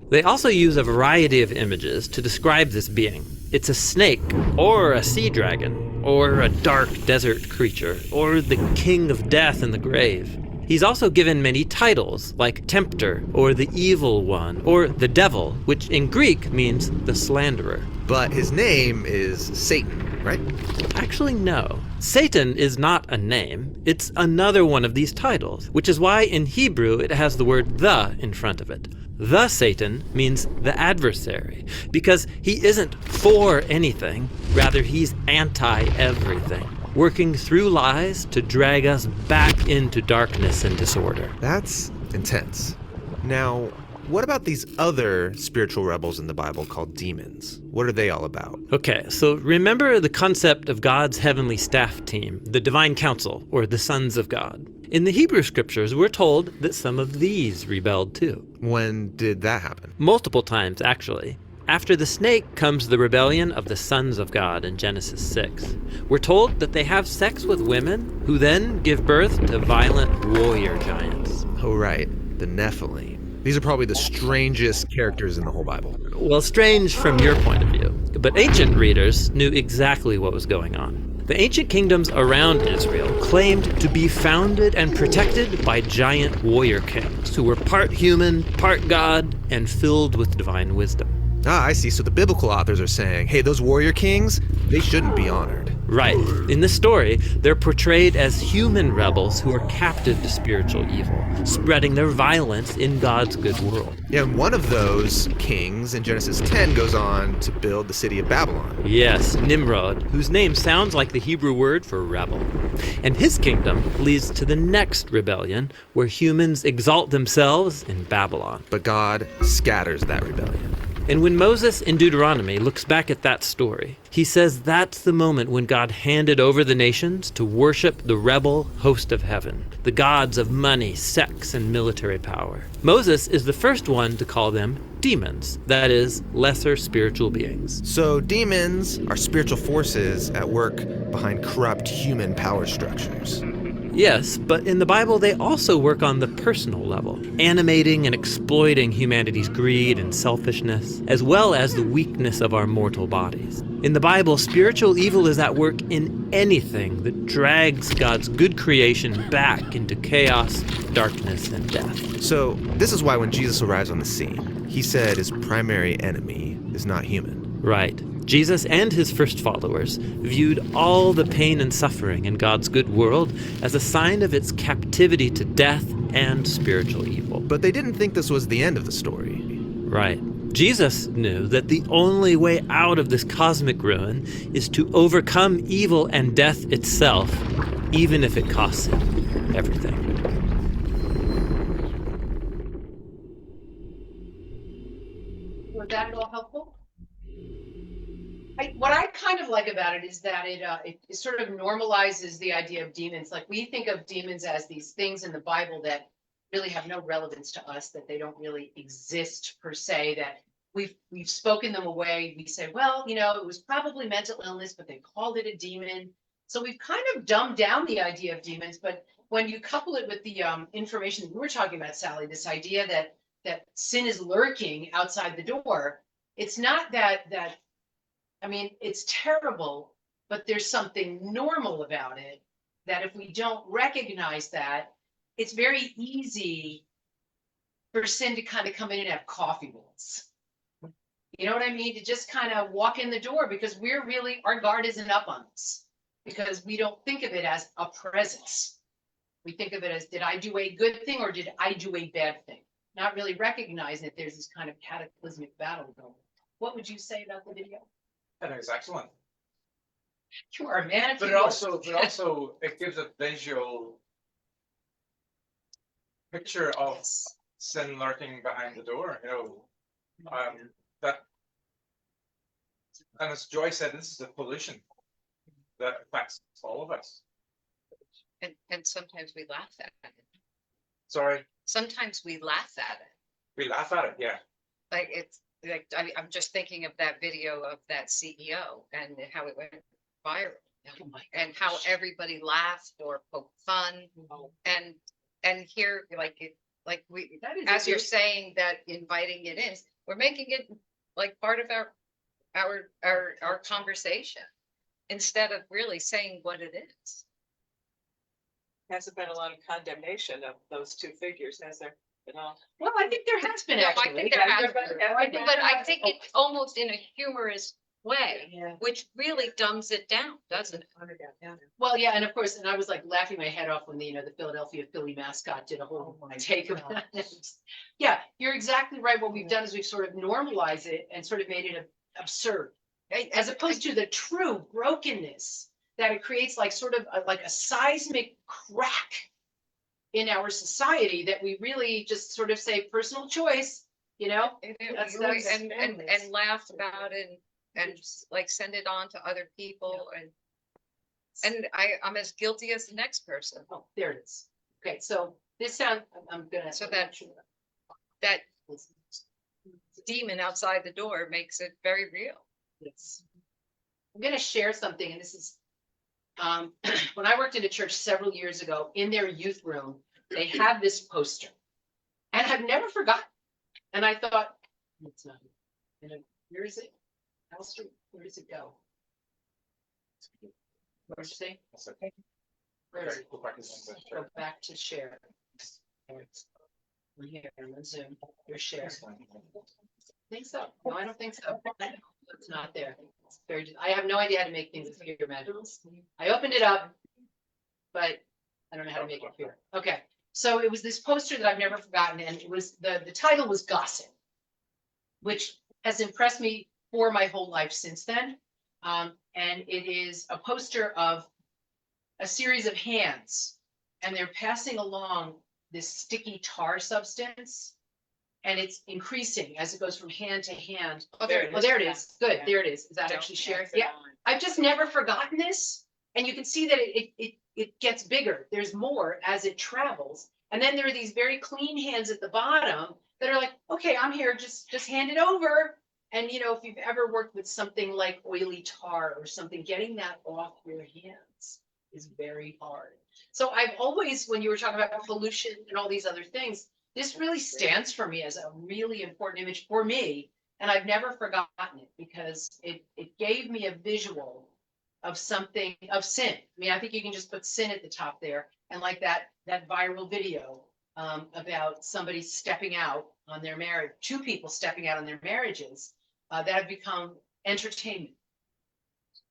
They also use a variety of images to describe this being. It's a snake, or a sea dragon, or a dark desert creature, or the king of death in the grave. He's also given many titles, like Tempter, or the Evil One, or the Devil, which in Greek means the slanderer. But his name is Satan, right? Actually, no. Satan is not a name. It's another one of these titles, which is why in Hebrew it has the word the in front of it. The Satan means the adversary, because he isn't for anything, rather he's anti-everything, working through lies to drag us back into darkness and disorder. That's intense. Now, what about these other spiritual rebels in the Bible called demons? What are they all about? Okay, so remember the concept of God's heavenly staff team, the divine council, or the sons of God. In the Hebrew scriptures, we're told that some of these rebelled too. When did that happen? Multiple times, actually. After the snake comes the rebellion of the sons of God in Genesis 6. We're told that they have sex with women who then give birth to violent warrior giants. Oh, right, the Nephilim. These are probably the strangest characters in the whole Bible. Well, strange from your point of view, but ancient readers knew exactly what was going on. The ancient kingdoms around Israel claimed to be founded and protected by giant warrior kings who were part human, part God, and filled with divine wisdom. Ah, I see. So the biblical authors are saying, hey, those warrior kings, they shouldn't be honored. Right. In this story, they're portrayed as human rebels who are captive to spiritual evil, spreading their violence in God's good world. Yeah, and one of those kings in Genesis 10 goes on to build the city of Babylon. Yes, Nimrod, whose name sounds like the Hebrew word for rebel. And his kingdom leads to the next rebellion, where humans exalt themselves in Babylon. But God scatters that rebellion. And when Moses in Deuteronomy looks back at that story, he says that's the moment when God handed over the nations to worship the rebel host of heaven, the gods of money, sex, and military power. Moses is the first one to call them demons, that is, lesser spiritual beings. So demons are spiritual forces at work behind corrupt human power structures. Yes, but in the Bible, they also work on the personal level, animating and exploiting humanity's greed and selfishness, as well as the weakness of our mortal bodies. In the Bible, spiritual evil is at work in anything that drags God's good creation back into chaos, darkness, and death. So this is why when Jesus arrives on the scene, he said his primary enemy is not human. Right. Jesus and his first followers viewed all the pain and suffering in God's good world as a sign of its captivity to death and spiritual evil. But they didn't think this was the end of the story. Right. Jesus knew that the only way out of this cosmic ruin is to overcome evil and death itself, even if it costs him everything. Was that at all helpful? What I kind of like about it is that it sort of normalizes the idea of demons. Like we think of demons as these things in the Bible that really have no relevance to us, that they don't really exist per se, that we've spoken them away. We say, well, it was probably mental illness, but they called it a demon. So we've kind of dumbed down the idea of demons. But when you couple it with the information that we were talking about, Sally, this idea that sin is lurking outside the door, it's not that it's terrible, but there's something normal about it, that if we don't recognize that, it's very easy for sin to kind of come in and have coffee with us. You know what I mean? To just kind of walk in the door, because our guard isn't up on us, because we don't think of it as a presence. We think of it as, did I do a good thing or did I do a bad thing? Not really recognizing that there's this kind of cataclysmic battle going. What would you say about the video? I think it's excellent. You are a man. But it gives a visual picture of sin lurking behind the door, that, and as Joy said, this is a pollution that affects all of us. And sometimes we laugh at it. Sorry? Sometimes we laugh at it. We laugh at it, yeah. Like I'm just thinking of that video of that CEO and how it went viral, and how everybody laughed or poked fun, and here as you're saying, that inviting it in, we're making it like part of our conversation instead of really saying what it is. Hasn't been a lot of condemnation of those two figures, has there? Well, I think there has been. No, actually. I think there has been, but I think it's almost in a humorous way, which really dumbs it down, doesn't it? Well, yeah, and of course, and I was like laughing my head off when the Philadelphia Philly mascot did a whole take of that. Yeah, you're exactly right. What we've done is we've sort of normalized it and sort of made it absurd, as opposed to the true brokenness that it creates, like sort of like a seismic crack in our society, that we really just sort of say personal choice, and laugh about it and like send it on to other people, and I'm as guilty as the next person. Oh, there it is. Okay, so this sound, I'm gonna. So that demon outside the door makes it very real. Yes. I'm gonna share something, and this is when I worked in a church several years ago, in their youth room, they had this poster, and I've never forgotten. And I thought, it's not. Where is it? Where does it go? What did you say? That's okay. Where is it? Go Go back to share. We're here on Zoom. Your share. Think so? No, I don't think so. It's not there. It's very, I have no idea how to make things appear, man. I opened it up, but I don't know how to make it appear. Okay, so it was this poster that I've never forgotten, and it was, the title was Gossip, which has impressed me for my whole life since then. And it is a poster of a series of hands, and they're passing along this sticky tar substance. And it's increasing as it goes from hand to hand. Oh, there it is. Oh, there it is. Good, Yeah. there it is. Is that actually shared? Yeah, I've just never forgotten this. And you can see that it gets bigger. There's more as it travels. And then there are these very clean hands at the bottom that are like, okay, I'm here, just hand it over. And you know, if you've ever worked with something like oily tar or something, getting that off your hands is very hard. So I've always, when you were talking about pollution and all these other things, this really stands for me as a really important image for me. And I've never forgotten it because it gave me a visual of something, of sin. I mean, I think you can just put sin at the top there, and like that viral video about somebody stepping out on their marriage, two people stepping out on their marriages that have become entertainment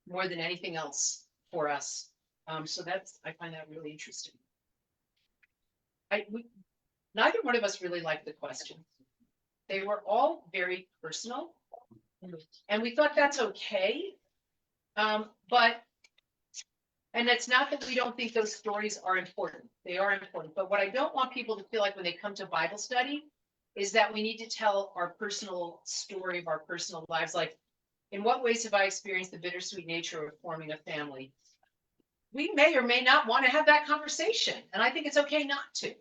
more than anything else for us. So I find that really interesting. Neither one of us really liked the questions. They were all very personal, and we thought that's okay. But, and it's not that we don't think those stories are important. They are important. But what I don't want people to feel like when they come to Bible study is that we need to tell our personal story of our personal lives. Like, in what ways have I experienced the bittersweet nature of forming a family? We may or may not want to have that conversation, and I think it's okay not to.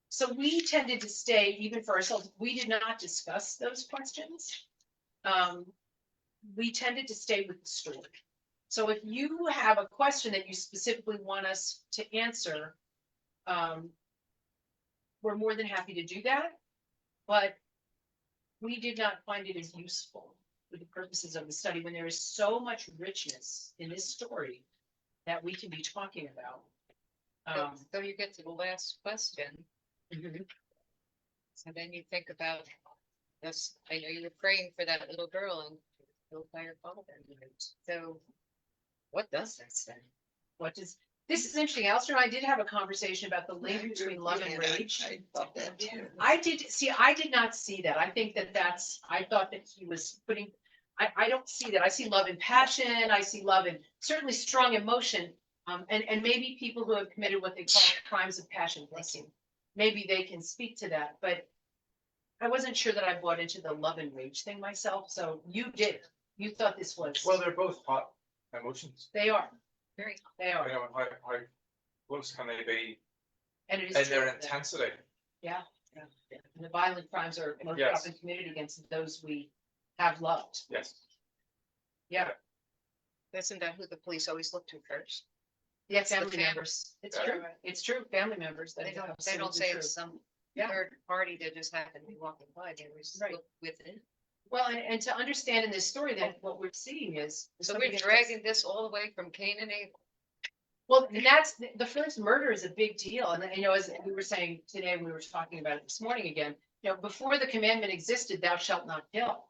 So we tended to stay, even for ourselves, we did not discuss those questions. We tended to stay with the story. So if you have a question that you specifically want us to answer, we're more than happy to do that. But we did not find it as useful for the purposes of the study when there is so much richness in this story that we can be talking about. So you get to the last question. Mhm. And then you think about this, I know you were praying for that little girl and killed by her father. So what does that say? This is interesting. Alistair and I did have a conversation about the link between love and rage. I thought that too. I did not see that. I think I thought that he was putting, I don't see that. I see love and passion. I see love and certainly strong emotion. And maybe people who have committed what they call crimes of passion, bless you. Maybe they can speak to that, but I wasn't sure that I bought into the love and rage thing myself. So you did. You thought this was. Well, they're both hot emotions. They are. They You are. know, how close can they be And it is in true their that- intensity? Yeah. And the violent crimes are most Yes. often committed against those we have loved. Yes. Yeah. Isn't that who the police always look to first? Yeah, It's the family family. members. It's Yeah. true. It's true. Family members. That They is don't absolutely say true. it's some Yeah. third party that just happened to be walking by, they always Right. look within. Well, and to understand in this story that what we're seeing is. So somebody we're gets- dragging this all the way from Cain and Abel. Well, and that's, the first murder is a big deal. And you know, as we were saying today, when we were talking about it this morning again, you know, before the commandment existed, thou shalt not kill.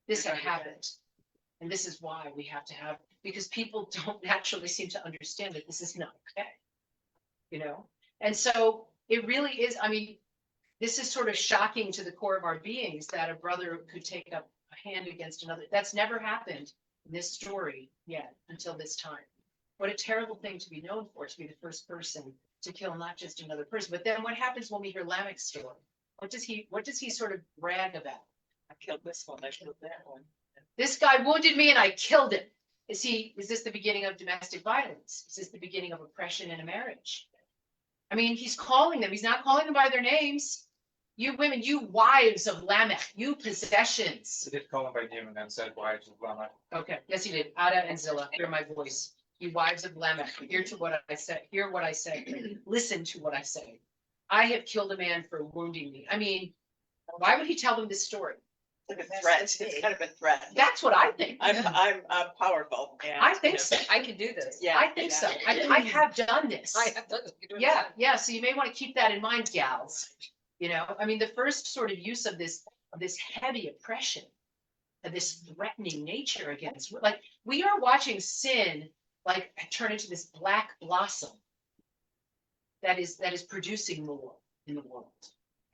This had happened. And this is why we have to have, because people don't naturally seem to understand that this is not okay. You know, and so it really is, I mean, this is sort of shocking to the core of our beings that a brother could take up a hand against another. That's never happened in this story yet until this time. What a terrible thing to be known for, to be the first person to kill not just another person. But then what happens when we hear Lamech's story? What does he sort of brag about? I killed this one, I killed that one. This guy wounded me and I killed him. Is this the beginning of domestic violence? Is this the beginning of oppression in a marriage? I mean, he's calling them. He's not calling them by their names. You women, you wives of Lamech, you possessions. He did call them by name and then said wives of Lamech. Okay, yes, he did. Adah and Zillah, hear my voice. You wives of Lamech, hear what I say. Listen to what I say. I have killed a man for wounding me. I mean, why would he tell them this story? It's like a threat, it's kind of a threat. That's what I think. I'm powerful. And, I think you so. know, I can do this. Yeah. I think so. I have done this. I have done it. You're doing Yeah, it. yeah, so you may want to keep that in mind, gals. You know, I mean, the first sort of use of this heavy oppression this threatening nature against, like, we are watching sin like turn into this black blossom that is producing more in the world.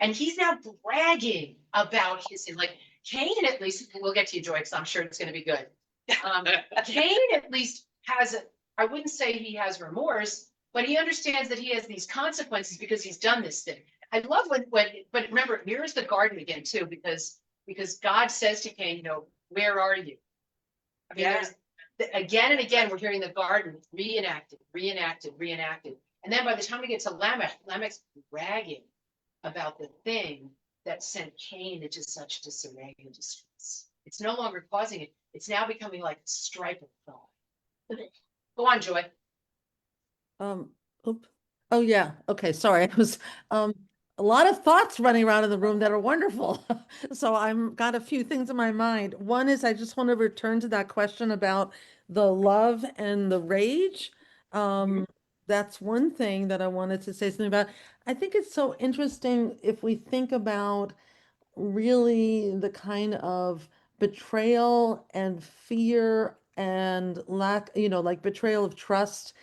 And he's now bragging about his sin. Like Cain, at least, we'll get to you, Joy, because I'm sure it's going to be good. Cain at least has, I wouldn't say he has remorse, but he understands that he has these consequences because he's done this thing. I love when, but remember, it mirrors the garden again too, because God says to Cain, you know, where are you? I mean, there's again and again, we're hearing the garden reenacted. And then by the time we get to Lamech, Lamech's bragging about the thing that sent Cain into such disarray and distress. It's no longer causing it. It's now becoming like a stripe of thought. Go on, Joy. Oop. Oh yeah. Okay. Sorry. I was a lot of thoughts running around in the room that are wonderful. So I'm got a few things in my mind. One is I just want to return to that question about the love and the rage. That's one thing that I wanted to say something about. I think it's so interesting if we think about really the kind of betrayal and fear and lack, you know, like betrayal of trust,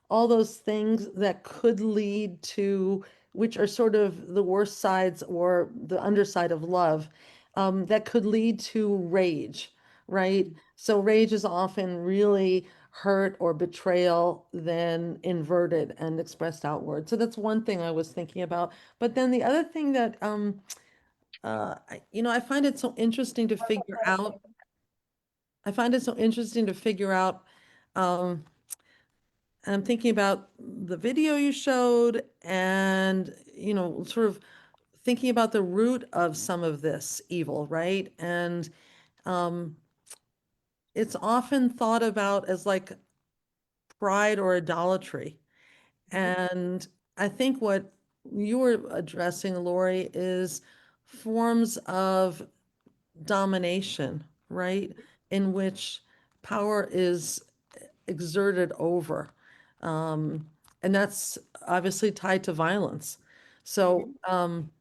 all those things that could lead to, which are sort of the worst sides or the underside of love, that could lead to rage, right? So rage is often really hurt or betrayal, then inverted and expressed outward. So that's one thing I was thinking about. But then the other thing that, you know, I find it so interesting to figure out. I find it so interesting to figure out. I'm thinking about the video you showed, and you know, sort of thinking about the root of some of this evil, right? And it's often thought about as like pride or idolatry. And I think what you were addressing, Lori, is forms of domination, right? In which power is exerted over. And that's obviously tied to violence. So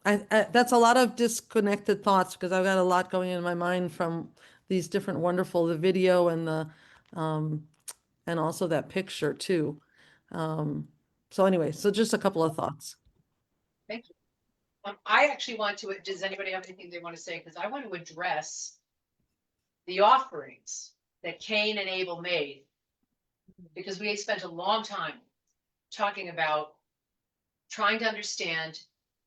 that's a lot of disconnected thoughts because I've got a lot going in my mind from these different wonderful, the video and the and also that picture too. So anyway, so just a couple of thoughts. Thank you. I actually want to, does anybody have anything they want to say? Because I want to address the offerings that Cain and Abel made, because we spent a long time talking about trying to understand,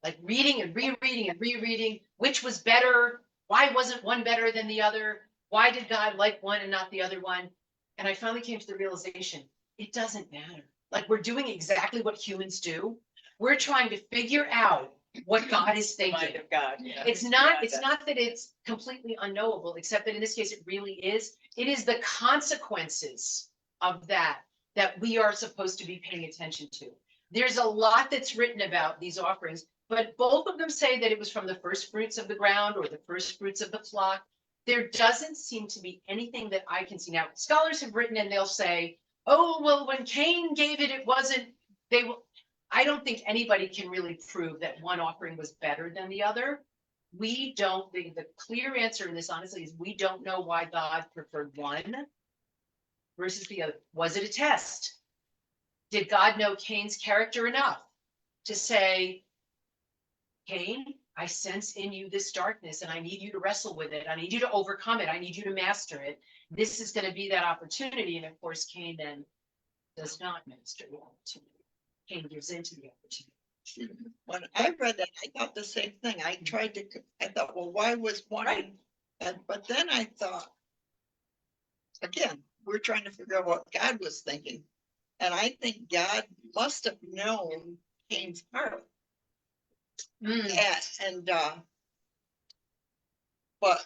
like reading and rereading, which was better, why wasn't one better than the other, why did God like one and not the other one? And I finally came to the realization, it doesn't matter. Like we're doing exactly what humans do. We're trying to figure out what God is thinking. Mind of God, yeah. It's not that it's completely unknowable, except that in this case, it really is. It is the consequences of that we are supposed to be paying attention to. There's a lot that's written about these offerings, but both of them say that it was from the first fruits of the ground or the first fruits of the flock. There doesn't seem to be anything that I can see. Now, scholars have written and they'll say, oh, well, when Cain gave it, it wasn't, they will. I don't think anybody can really prove that one offering was better than the other. We don't think the clear answer in this, honestly, is we don't know why God preferred one versus the other. Was it a test? Did God know Cain's character enough to say, Cain, I sense in you this darkness and I need you to wrestle with it. I need you to overcome it. I need you to master it. This is going to be that opportunity. And of course, Cain then does not master the opportunity. Cain gives into the opportunity. When I read that, I thought the same thing. I thought, well, why was one? Right. But then I thought, again, we're trying to figure out what God was thinking. And I think God must have known Cain's heart. But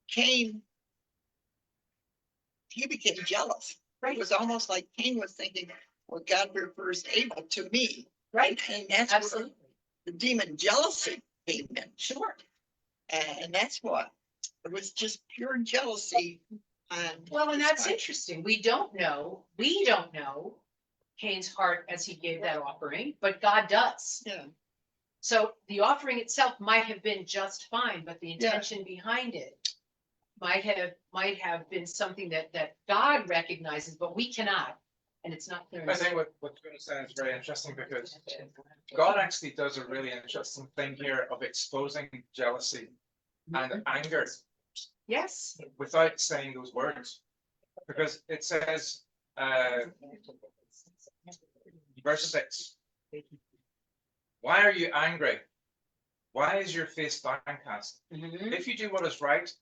Cain, he became jealous. Right. It was almost like Cain was thinking, well, God refers Abel to me. Right. And that's absolutely where the demon jealousy came in. Sure. And that's what it was, just pure jealousy. Well, and that's interesting. We don't know Cain's heart as he gave that offering, but God does. Yeah. So the offering itself might have been just fine, but the intention behind it. might have been something that God recognizes, but we cannot. And it's not clear. in I the think what you're saying is very interesting because God actually does a really interesting thing here of exposing jealousy and anger Yes. without saying those words. Because it says, verse 6, why are you angry? Why is your face downcast? Mhm. If you do what is right,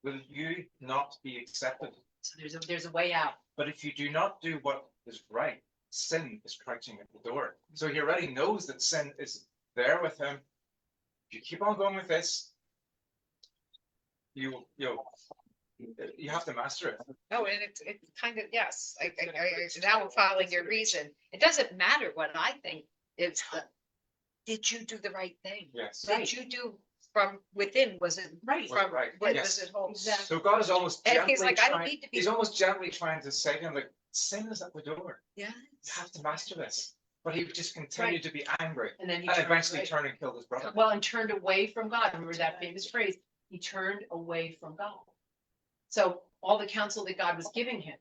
will you not be accepted? So there's a way out. But if you do not do what is right, sin is crouching at the door. So he already knows that sin is there with him. If you keep on going with this, you have to master it. No, and it kind of, yes, now I'm following your reason. It doesn't matter what I think, it's did you do the right thing? Yes. Did you do from within, was it Right. from, Right, what yes. was it whole? Exactly. So God is almost And gently he's like, I don't trying, need to be. he's almost gently trying to say to him, like, sin is at the door. Yeah. You have to master this. But he would just continue Right. to be angry And then he and turned, eventually right? turn and kill his brother. Well, and turned away from God. Remember that famous phrase? He turned away from God. So all the counsel that God was giving him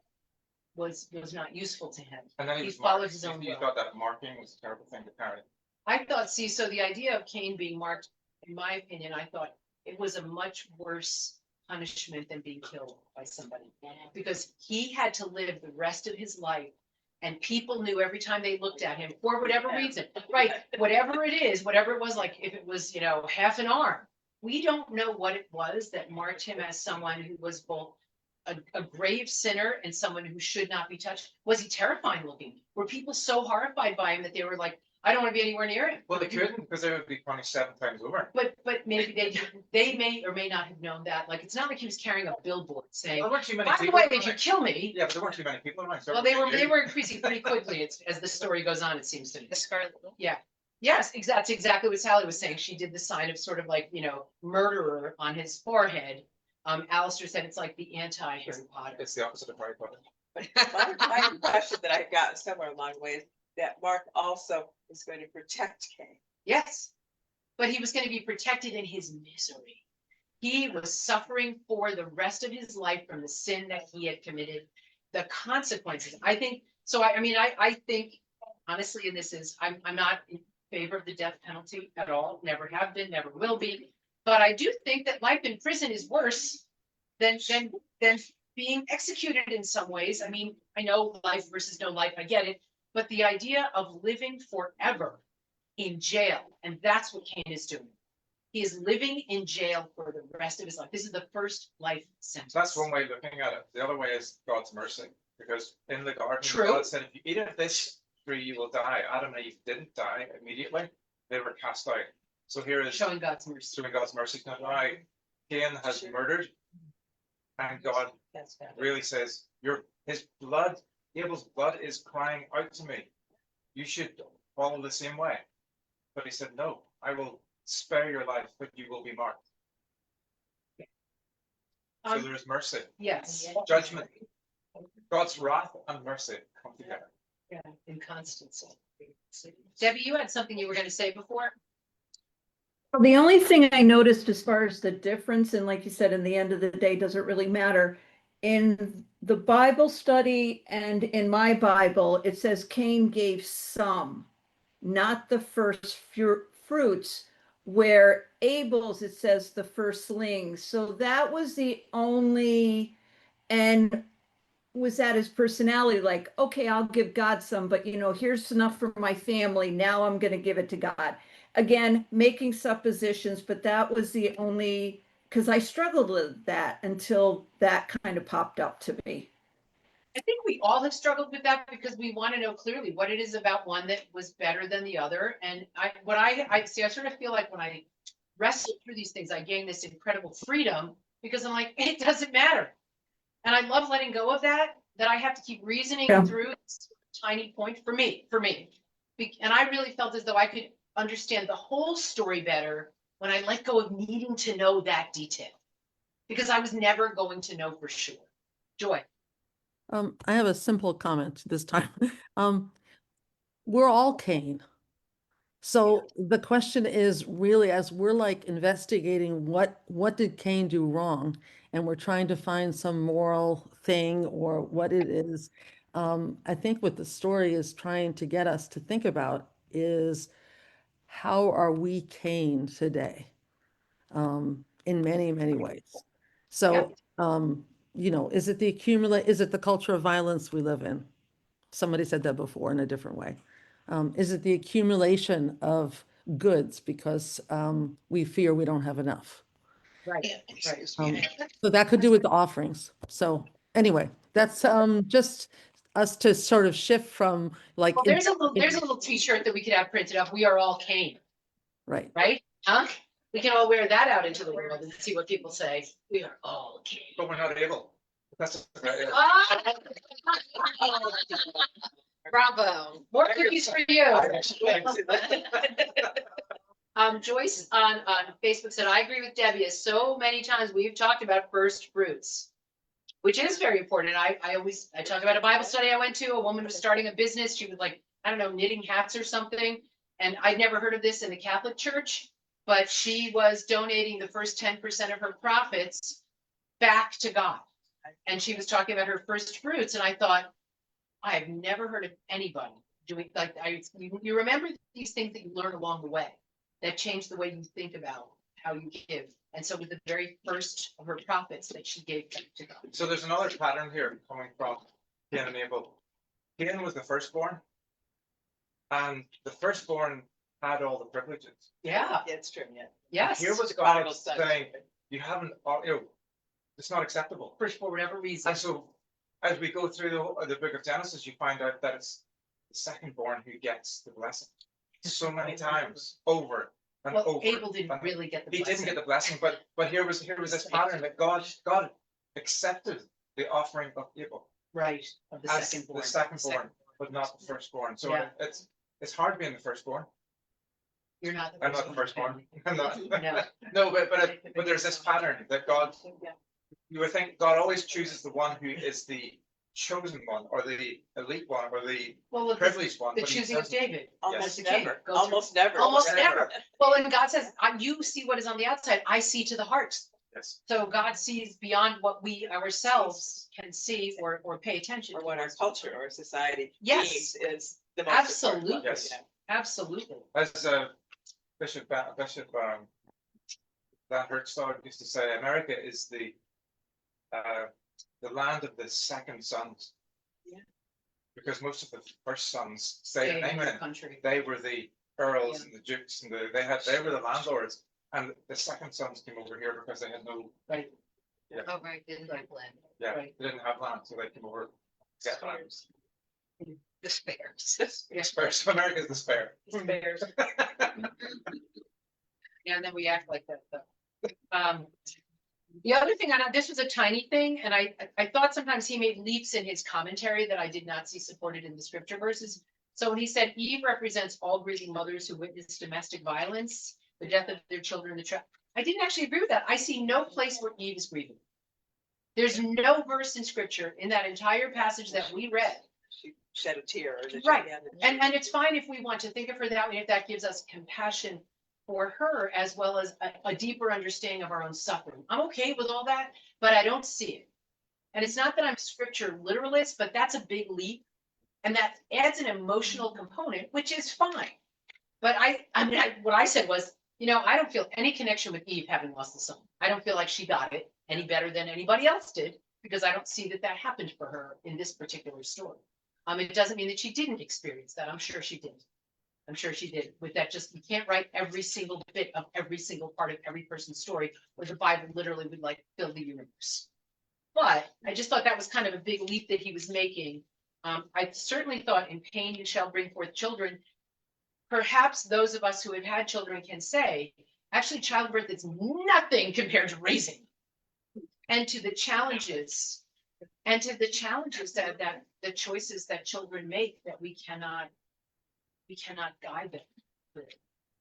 was not useful to him. And then he He was followed marked. his own You will. thought that marking was a terrible thing to carry. I thought, see, so the idea of Cain being marked, in my opinion, I thought it was a much worse punishment than being killed by somebody. Because he had to live the rest of his life, and people knew every time they looked at him, for whatever reason, right, whatever it is, whatever it was, like if it was, half an arm. We don't know what it was that marked him as someone who was both a grave sinner and someone who should not be touched. Was he terrifying looking? Were people so horrified by him that they were like, I don't want to be anywhere near him? Well, they couldn't because they would be punished 7 times over. But maybe they may or may not have known that. Like, it's not like he was carrying a billboard saying, There weren't too many by the people way, around. if you kill me. Yeah, but there weren't too many people around. So Well, they everybody were knew. increasing pretty quickly. It's as the story goes on, it seems to me. The Scarlet Letter. Yeah. Yes, that's exactly what Sally was saying. She did the sign of sort of like, murderer on his forehead. Alistair said it's like the anti-Harry Potter. It's the opposite of Harry Potter. My impression that I've gotten somewhere along the way is that Mark also is going to protect Cain. Yes, but he was going to be protected in his misery. He was suffering for the rest of his life from the sin that he had committed, the consequences. I think, so I think, honestly, and this is, I'm not in favor of the death penalty at all, never have been, never will be. But I do think that life in prison is worse than being executed in some ways. I mean, I know life versus no life, I get it. But the idea of living forever in jail, and that's what Cain is doing. He is living in jail for the rest of his life. This is the first life sentence. That's one way of looking at it. The other way is God's mercy. Because in the garden, True. God said, if you eat of this tree, you will die. Adam and Eve didn't die immediately. They were cast out. So here is Showing God's mercy. showing God's mercy. Now, Cain has murdered. And God That's bad. really says, Abel's blood is crying out to me. You should follow the same way. But he said, no, I will spare your life, but you will be marked. So there is mercy, Yes. judgment. God's wrath and mercy come together. Yeah, in constancy. Debbie, you had something you were going to say before? Well, the only thing I noticed as far as the difference, and like you said, in the end of the day, doesn't really matter. In the Bible study and in my Bible, it says Cain gave some, not the first fruits, where Abel's, it says the firstlings. So that was the only, and was that his personality, like, okay, I'll give God some, but here's enough for my family. Now I'm going to give it to God. Again, making suppositions, but that was the only, because I struggled with that until that kind of popped up to me. I think we all have struggled with that because we want to know clearly what it is about one that was better than the other. And I sort of feel like when I wrestle through these things, I gain this incredible freedom because I'm like, it doesn't matter. And I love letting go of that I have to keep reasoning through this tiny point for me. And I really felt as though I could understand the whole story better when I let go of needing to know that detail, because I was never going to know for sure. Joy. I have a simple comment this time. We're all Cain. So the question is really, as we're like investigating what did Cain do wrong, and we're trying to find some moral thing or what it is. I think what the story is trying to get us to think about is how are we Cain today? In many, many ways. So, is it is it the culture of violence we live in? Somebody said that before in a different way. Is it the accumulation of goods because we fear we don't have enough? Right, right. So that could do with the offerings. So anyway, that's just us to sort of shift from like. Well, there's a little t-shirt that we could have printed up. We are all Cain, Right. right? Huh? We can all wear that out into the world and see what people say. We are all Cain. But we're not able. That's. Bravo. More cookies for you. Joyce on Facebook said, I agree with Debbie, as so many times we've talked about first fruits, which is very important. I talk about a Bible study I went to. A woman was starting a business. She was like, I don't know, knitting hats or something. And I'd never heard of this in the Catholic Church, but she was donating the first 10% of her profits back to God. And she was talking about her first fruits. And I thought, I've never heard of anybody doing like you remember these things that you learn along the way that change the way you think about how you give. And so with the very first of her profits that she gave back to God. So there's another pattern here coming from Cain and Abel. Cain was the firstborn, and the firstborn had all the privileges. Yeah. Yeah, it's true, yeah. Yes. Here was God saying, you haven't, it's not acceptable. For whatever reason. And so as we go through the book of Genesis, you find out that it's the secondborn who gets the blessing. So many times over and over. Abel didn't really get the blessing. He didn't get the blessing, but here was this pattern that God accepted the offering of Abel. Right. Of the as secondborn. The secondborn, but not the firstborn. So it's hard being the firstborn. You're not. I'm not the firstborn. I'm not. No. No, but there's this pattern that God. You would think God always chooses the one who is the chosen one, or the elite one, or the privileged one. The choosing of David. Almost never. Almost never. Almost never. Well, and God says, you see what is on the outside, I see to the heart. Yes. So God sees beyond what we ourselves can see or pay attention to. Or what our culture or society Yes. needs is the most Absolutely. important one, you know. Absolutely. As Bishop Van Hertzog used to say, America is the land of the second sons. Yeah. Because most of the first sons stayed in England. Country. They were the earls and the dukes, and they were the landlords. And the second sons came over here because they had no. Right. Yeah. Oh, right, didn't have land. Yeah, Right. they didn't have land, so they came over. To get land. The spares. Yeah, spares. America's the spare. Spares. Yeah, and then we act like that. The other thing, this was a tiny thing, and I thought sometimes he made leaps in his commentary that I did not see supported in the scripture verses. So when he said Eve represents all grieving mothers who witnessed domestic violence, the death of their children, the trap. I didn't actually agree with that. I see no place where Eve is grieving. There's no verse in scripture in that entire passage that we read. She shed a tear. Or that Right. she had to- And it's fine if we want to think of her that way, if that gives us compassion for her, as well as a deeper understanding of our own suffering. I'm okay with all that, but I don't see it. And it's not that I'm a scripture literalist, but that's a big leap. And that adds an emotional component, which is fine. But what I said was, I don't feel any connection with Eve having lost the son. I don't feel like she got it any better than anybody else did, because I don't see that happened for her in this particular story. It doesn't mean that she didn't experience that. I'm sure she did. I'm sure she did. With that, you can't write every single bit of every single part of every person's story, where the Bible literally would fill the universe. But I just thought that was kind of a big leap that he was making. I certainly thought in pain you shall bring forth children. Perhaps those of us who have had children can say, actually, childbirth is nothing compared to raising, and to the challenges, that the choices that children make, that we cannot guide them through.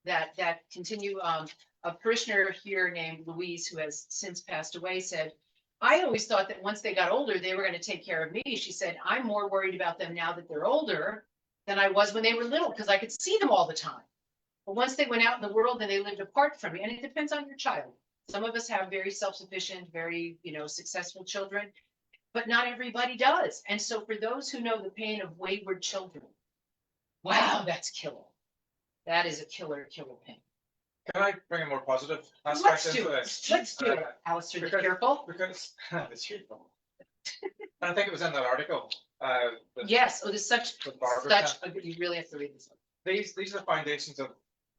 That continue. A parishioner here named Louise, who has since passed away, said, I always thought that once they got older, they were going to take care of me. She said, I'm more worried about them now that they're older than I was when they were little, because I could see them all the time. But once they went out in the world and they lived apart from you, and it depends on your child. Some of us have very self-sufficient, very, successful children, but not everybody does. And so for those who know the pain of wayward children, wow, that's killer. That is a killer pain. Can I bring a more positive Let's aspect do into it. this? Let's do it. Alistair, be careful. Because it's cheerful. And I think it was in that article. That Yes, oh, this is such, Barbara you really have to read this one. these are foundations of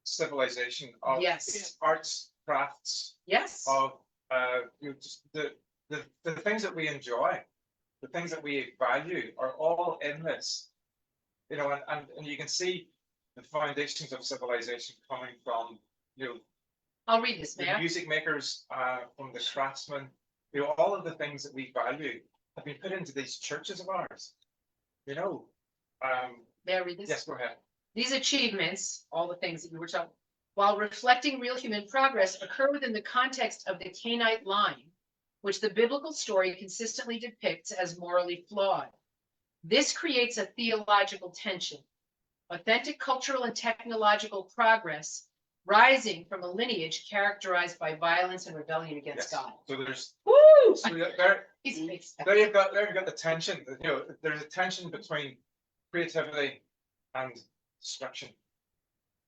civilization, of Yes. arts, crafts, Yes. of just the things that we enjoy, the things that we value are all in this. And you can see the foundations of civilization coming from I'll read this, the man. music makers, from the craftsmen, all of the things that we value have been put into these churches of ours. May I read this? Yes, go ahead. These achievements, all the things that we were talking, while reflecting real human progress, occur within the context of the Canaanite line, which the biblical story consistently depicts as morally flawed. This creates a theological tension. Authentic cultural and technological progress rising from a lineage characterized by violence and rebellion against Yes. God. So there's Woo! so there There you've got the tension. There's a tension between creativity and destruction.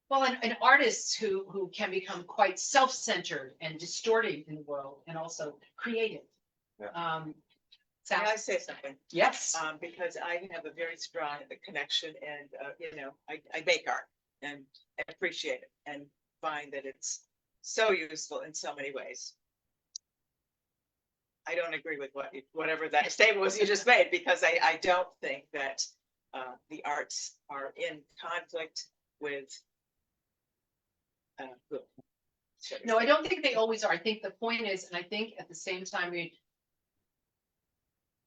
Well, and artists who can become quite self-centered and distorting in the world and also creative. Yeah. Can I say something? Yes. Because I have a very strong connection and, I make art and appreciate it and find that it's so useful in so many ways. I don't agree with whatever that statement was you just made, because I don't think that the arts are in conflict with. No, I don't think they always are. I think the point is, and I think at the same time,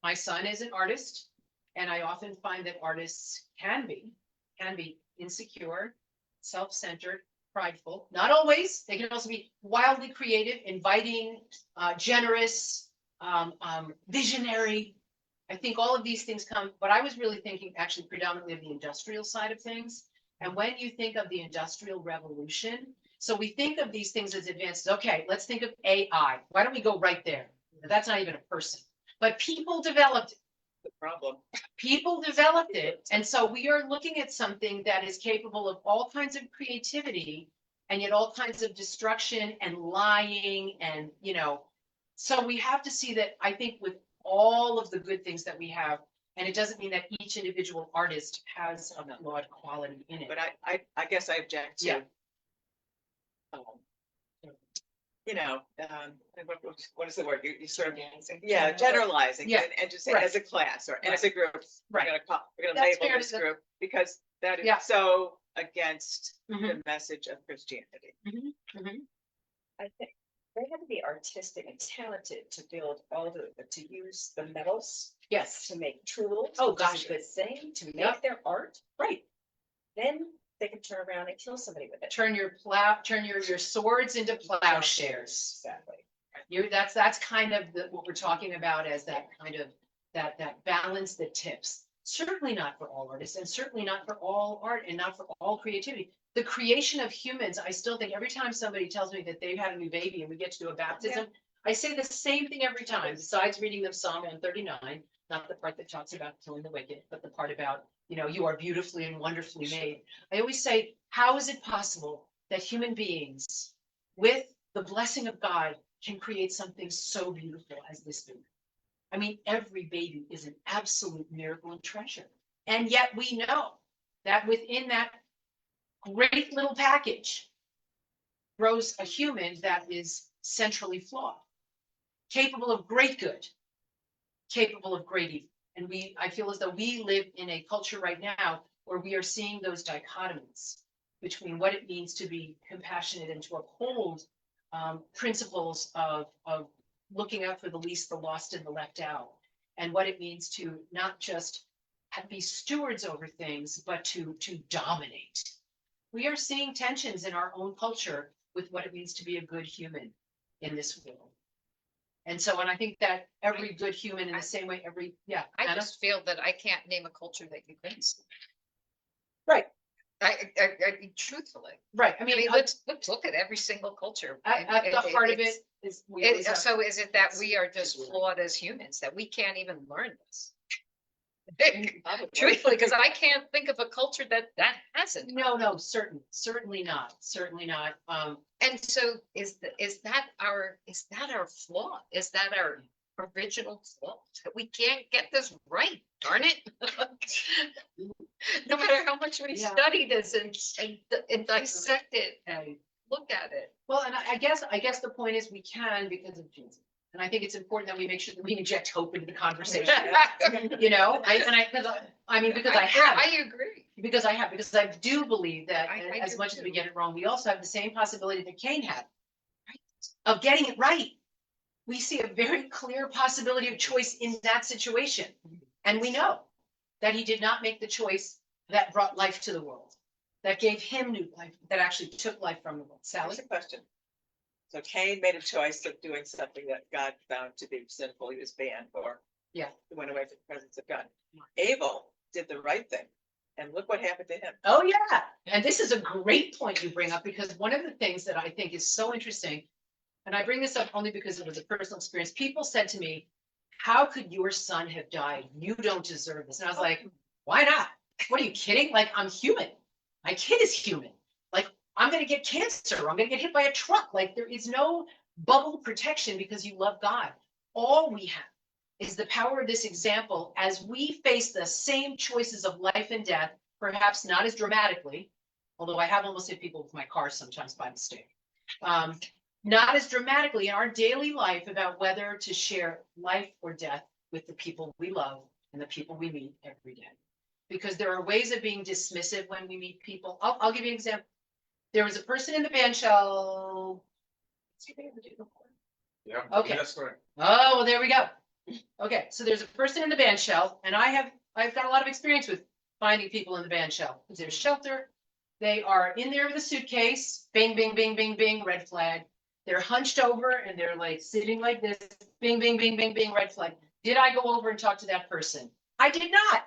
my son is an artist, and I often find that artists can be insecure, self-centered, prideful. Not always. They can also be wildly creative, inviting, generous, visionary. I think all of these things come, but I was really thinking actually predominantly of the industrial side of things. And when you think of the Industrial Revolution, so we think of these things as advances. Okay, let's think of AI. Why don't we go right there? That's not even a person, but people developed it. The problem. People developed it. And so we are looking at something that is capable of all kinds of creativity and yet all kinds of destruction and lying. And, so we have to see that, I think, with all of the good things that we have, and it doesn't mean that each individual artist has a flawed quality in it. But I guess I object to. Yeah. What is the word? You sort of, generalizing. Yeah, And just say right. as a class or as Right. a group, Right. we're gonna That's label fair this to- group, because that is Yeah. so against Mhm. the message of Christianity. I think they had to be artistic and talented to build to use the metals, Yes. to make tools. Oh, which is gosh. a good thing, to Yep. make their art. Right. Then they can turn around and kill somebody with it. Turn your swords into plowshares. Exactly. That's kind of what we're talking about as that kind of, that balance that tips. Certainly not for all artists, and certainly not for all art, and not for all creativity. The creation of humans, I still think every time somebody tells me that they've had a new baby and we get to do a baptism, I say the same thing every time, besides reading them Psalm 139, not the part that talks about killing the wicked, but the part about, you are beautifully and wonderfully made. I always say, how is it possible that human beings, with the blessing of God, can create something so beautiful as this baby? I mean, every baby is an absolute miracle and treasure. And yet we know that within that great little package grows a human that is centrally flawed, capable of great good, capable of great evil. And I feel as though we live in a culture right now where we are seeing those dichotomies between what it means to be compassionate and to uphold principles of looking out for the least, the lost, and the left out, and what it means to not just be stewards over things, but to dominate. We are seeing tensions in our own culture with what it means to be a good human in this world. And I think that every good human in the same way, I Anna? just feel that I can't name a culture that you couldn't see. Right. I mean, truthfully, Right, I I mean, mean, let's look at every single culture. at the heart of it It's- is. we always have- So is it that we are just flawed as humans, that we can't even learn this? Truthfully, because I can't think of a culture that hasn't. No, certainly not, And so is that our flaw? Is that our original flaw? That we can't get this right, darn it. No matter how much we Yeah. study this and dissect it and look at it. well, and I guess the point is we can because of Jesus. And I think it's important that we make sure that we inject hope into the conversation, you know, I mean, because I have. I agree. Because I do believe that I as do much as we too. get it wrong, we also have the same possibility that Cain had. Of getting it right. We see a very clear possibility of choice in that situation. And we know that he did not make the choice that brought life to the world, that gave him new life, that actually took life from the world. Sally? Here's a question. So Cain made a choice of doing something that God found to be sinful. He was banned for. Yeah. He went away from the presence of God. Abel did the right thing. And look what happened to him. Oh, yeah. And this is a great point you bring up, because one of the things that I think is so interesting, and I bring this up only because it was a personal experience. People said to me, how could your son have died? You don't deserve this. And I was like, why not? What are you kidding? Like, I'm human. My kid is human. Like, I'm going to get cancer. I'm going to get hit by a truck. Like, there is no bubble protection because you love God. All we have is the power of this example as we face the same choices of life and death, perhaps not as dramatically, although I have almost hit people with my car sometimes by mistake. Not as dramatically in our daily life about whether to share life or death with the people we love and the people we meet every day. Because there are ways of being dismissive when we meet people. I'll give you an example. There was a person in the band shell. Yeah. Okay. That's correct. Oh, well, there we go. Okay, so there's a person in the band shell, and I've got a lot of experience with finding people in the band shell. There's shelter. They are in there with a suitcase. Bing, bing, bing, bing, bing, red flag. They're hunched over and they're like sitting like this. Bing, bing, bing, bing, bing, red flag. Did I go over and talk to that person? I did not.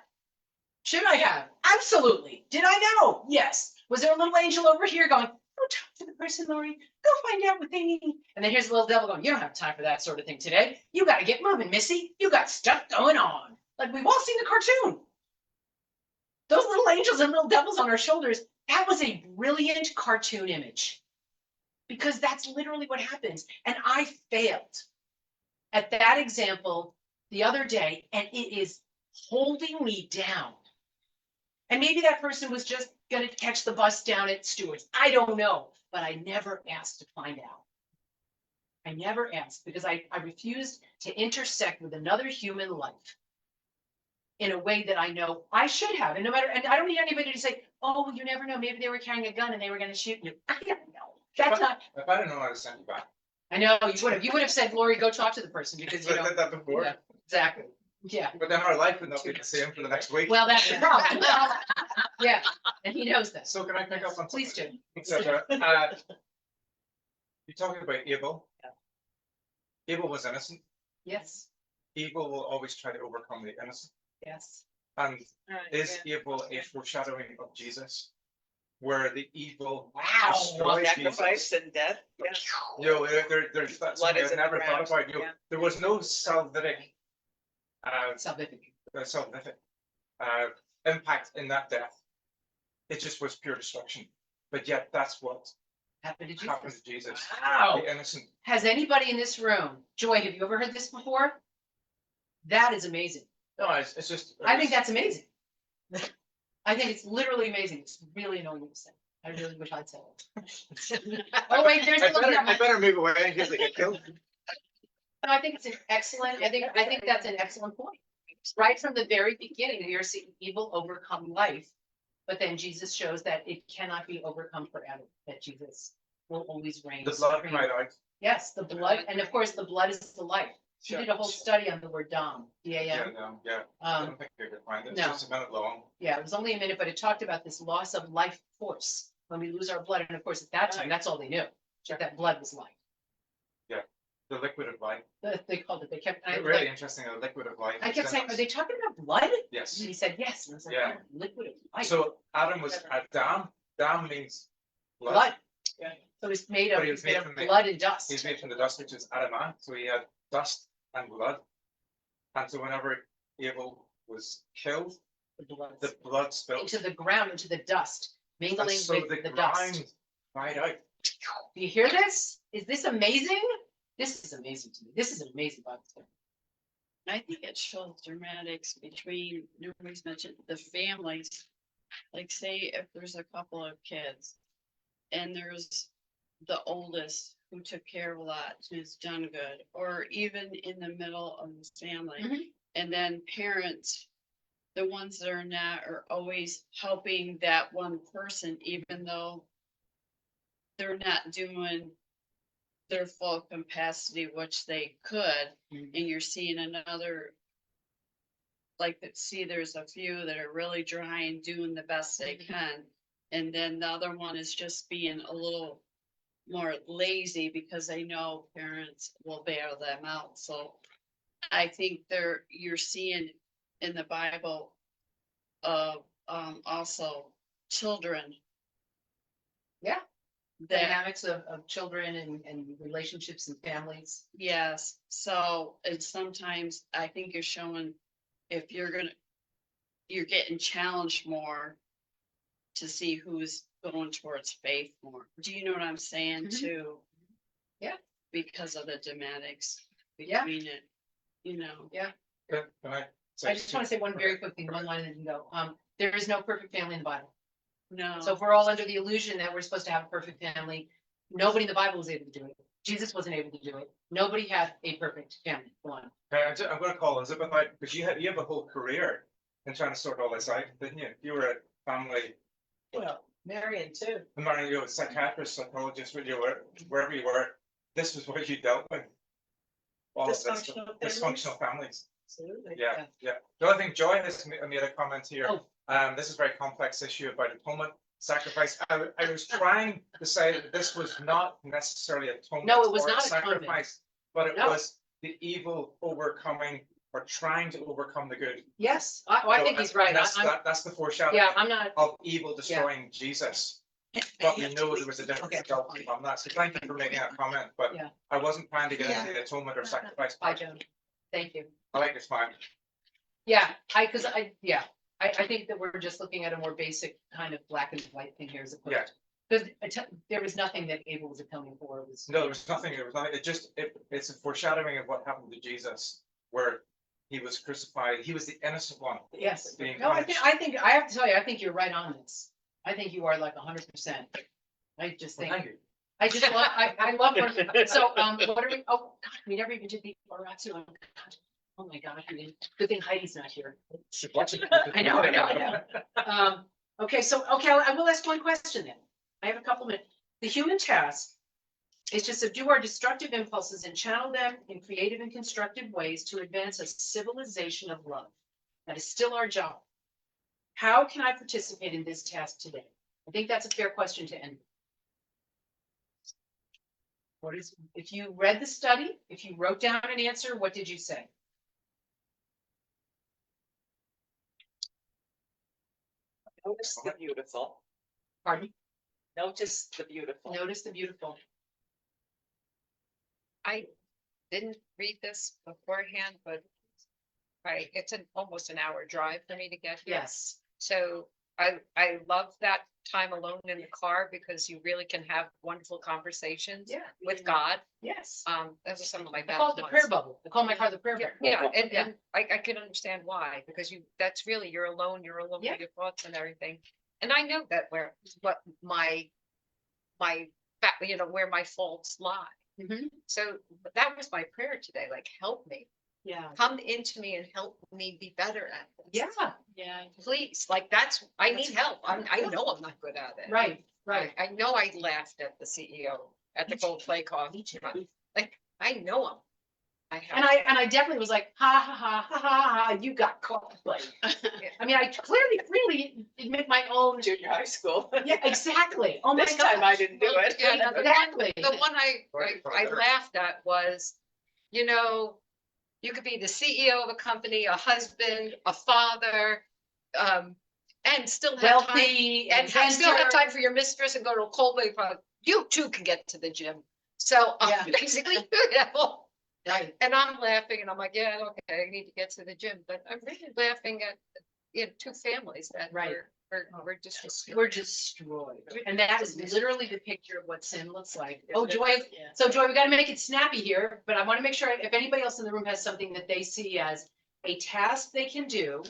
Should I have? Absolutely. Did I know? Yes. Was there a little angel over here going, go talk to the person, Lori. Go find out what they need. And then here's a little devil going, you don't have time for that sort of thing today. You got to get moving, Missy. You got stuff going on. Like we've all seen the cartoon. Those little angels and little devils on our shoulders. That was a brilliant cartoon image. Because that's literally what happens. And I failed at that example the other day, and it is holding me down. And maybe that person was just going to catch the bus down at Stewart's. I don't know, but I never asked to find out. I never asked because I refused to intersect with another human life in a way that I know I should have. And no matter, and I don't need anybody to say, oh, well, you never know. Maybe they were carrying a gun and they were going to shoot you. I don't know. That's not. If I didn't know, I'd send you back. I know you would have said, Lori, go talk to the person because you I know. did that before. Yeah, exactly. Yeah. But then our life would not be the same for the next week. Well, that's the problem. Yeah, and he knows that. So can I pick up on? Please do. You're talking about Abel. Abel was innocent. Yes, Evil will always try to overcome the innocent. yes. And is Abel a foreshadowing of Jesus? Where the evil Wow. destroys Sacrifice Jesus. and death. Yeah. You know, there's that's Blood something is I've in the never thought ground. about. You know, Yeah. there was no salvific Salvific. impact in that death. It just was pure destruction. But yet that's what Happened to happened Jesus. to Jesus. Wow. The innocent. Has anybody in this room, Joy, have you ever heard this before? That is amazing. No, it's just. I think that's amazing. I think it's literally amazing. It's really annoying to say. I really wish I'd say it. Oh, wait, there's a little. I better move away in case I get killed. No, I think it's an excellent, I think that's an excellent point. Right from the very beginning, we are seeing evil overcome life. But then Jesus shows that it cannot be overcome forever, that Jesus will always reign. The blood supreme. cried out. Yes, the blood, and of course, the blood is the life. She did a whole study on the word Dam, D-A-M. Yeah, no, yeah. I Um, don't think they could find it. It's no. just a minute long. Yeah, it was only a minute, but it talked about this loss of life force when we lose our blood. And of course, at that time, that's all they knew, that blood was life. Yeah. The liquid of life. They called it, they kept, It's really interesting, the liquid of life. I kept saying, are they talking about blood? Yes. And he said, yes, and I was like, Yeah. oh, liquid of life. So Adam was a dam. Dam means blood. Blood. Yeah. So he's made But of, he was he's made made of from the- blood and dust. He's made from the dust, which is Adamah. So he had dust and blood. And so whenever Abel was killed, the blood spilled. Into the ground, into the dust, mingling And so with the the dust. ground dried out. Do you hear this? Is this amazing? This is amazing to me. This is an amazing Bible story. I think it shows dramatics between, nobody's mentioned the families. Like say if there's a couple of kids and there's the oldest who took care of a lot, who's done good, or even in the middle of the family. Mhm. And then parents, the ones that are not, are always helping that one person, even though they're not doing their full capacity, which they could, and you're seeing another. Like, see, there's a few that are really trying, doing the best they can, and then the other one is just being a little more lazy because they know parents will bail them out, so. I think you're seeing in the Bible of, also children. Yeah. That, Dynamics of children and relationships and families. yes, so, and sometimes I think you're showing, if you're getting challenged more to see who's going towards faith more. Do you know what I'm saying Mhm. too? Yeah. Because of the dramatics Yeah. between it, you know. Yeah. Can I say I just want to say one very quick thing, one line and then go. There is no perfect family in the Bible. No. So if we're all under the illusion that we're supposed to have a perfect family, nobody in the Bible was able to do it. Jesus wasn't able to do it. Nobody had a perfect family. One. Okay, I'm going to call Elizabeth out because you have a whole career in trying to sort all this out, didn't you? You were a family, Well, Marion too. you know, psychiatrist, psychologist, wherever you were. This was what you dealt with. All of this stuff. Dysfunctional Dysfunctional families. Absolutely. Yeah, yeah. The other thing, Joy has made a comment here. Oh. This is a very complex issue about atonement, sacrifice. I was trying to say that this was not necessarily atonement. No, it was or not atonement. sacrifice, but it No. was the evil overcoming or trying to overcome the good. Yes, I think he's right. That's the foreshadowing. Yeah, I'm not. Of evil destroying Jesus. But we know there was a different Okay. result from that. So thank you for making that comment, but Yeah. I wasn't trying to get Yeah. into the atonement or sacrifice. Bye, Joan. Thank you. I like your smile. Yeah, I think that we're just looking at a more basic kind of black and white thing here as opposed. Yeah. Because there was nothing that Abel was atoning for. It was. No, there was nothing. It's a foreshadowing of what happened to Jesus, where he was crucified. He was the innocent one. Yes. Being No, punished. I think I have to tell you, I think you're right on this. I think you are like 100%. I just Well, think. thank you. I just love, I love her. So, what are we, oh, God, we never even did the Oratsu. Oh my God, I mean, good thing Heidi's not here. I know. Okay, so, I will ask one question then. I have a couple minutes. The human task is to subdue our destructive impulses and channel them in creative and constructive ways to advance a civilization of love. That is still our job. How can I participate in this task today? I think that's a fair question to end. If you read the study, if you wrote down an answer, what did you say? Notice the beautiful. Pardon? Notice the beautiful. Notice the beautiful. I didn't read this beforehand, but it's almost an hour drive for me to get here. Yes. So I love that time alone in the car because you really can have wonderful conversations Yeah. with God. Yes. Those are some of my I best call it the ones. prayer bubble. I call my car the prayer bubble. Yeah, Yeah. and I can understand why, because that's really, you're alone with your thoughts and everything. And I know that where where my faults lie. Mhm. So that was my prayer today, like, help me, Yeah, come into me and help me be better at this. Yeah, yeah. Please, like, I need help. I know I'm not good at it. right, right. I know I laughed at the CEO at the Coldplay coffee. Like, I know And I definitely was like, ha, ha, ha, ha, ha, ha, you got caught, buddy. I mean, I clearly, really did make my own. Junior high school. Yeah, exactly. Oh my This time I God. didn't do it. Yeah, Exactly. the one I laughed at was, you know, you could be the CEO of a company, a husband, a father, and still have time, Wealthy and still have inventor. time for your mistress and go to a Coldway Park. You too can get to the gym. So Yeah. basically, you know, Right. and I'm laughing and I'm like, yeah, okay, I need to get to the gym, but I'm really laughing at, two families that Right. were just. We're destroyed. And that is literally the picture of what sin looks like. Oh, Joy. So Joy, we gotta make it snappy here, but I want to make sure if anybody else in the room has something that they see as a task they can do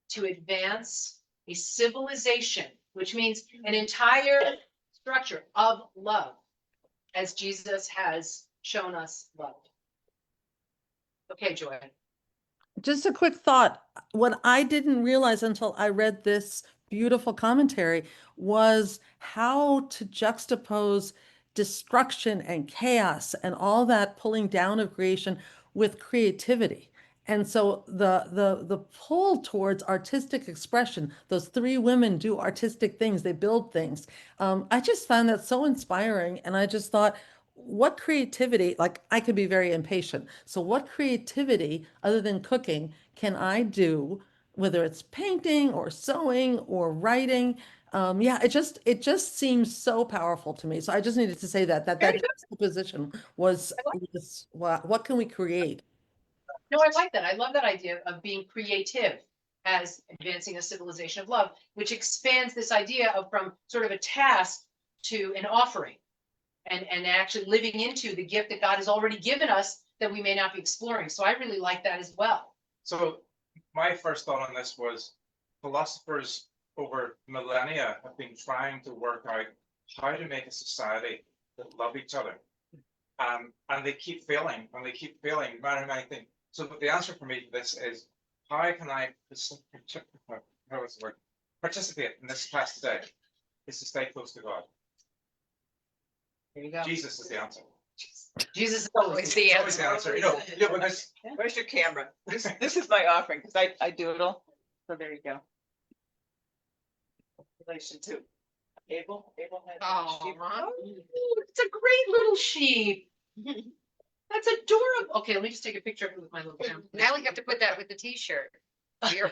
to advance a civilization, which means an entire structure of love, as Jesus has shown us love. Okay, Joy. Just a quick thought. What I didn't realize until I read this beautiful commentary was how to juxtapose destruction and chaos and all that pulling down of creation with creativity. And so the pull towards artistic expression, those three women do artistic things, they build things. I just found that so inspiring. And I just thought, what creativity, like I could be very impatient. So what creativity other than cooking can I do, whether it's painting or sewing or writing? Yeah, it just seems so powerful to me. So I just needed to say that position was what can we create? No, I like that. I love that idea of being creative as advancing a civilization of love, which expands this idea of from sort of a task to an offering. And actually living into the gift that God has already given us that we may not be exploring. So I really like that as well. So my first thought on this was philosophers over millennia have been trying to work out how to make a society that love each other. And they keep failing, no matter how many things. So the answer for me to this is, how can I participate in this class today? Is to stay close to God. There you go. Jesus is the answer. Jesus is always the Always the answer. You know, because Where's your camera? This is my offering, because I doodle. So there you go. Relation to Abel. Abel had. Oh, sheep. Mom. It's a great little sheep. That's adorable. Okay, let me just take a picture of it with my little camera. Now we have to put that with the T-shirt. Here.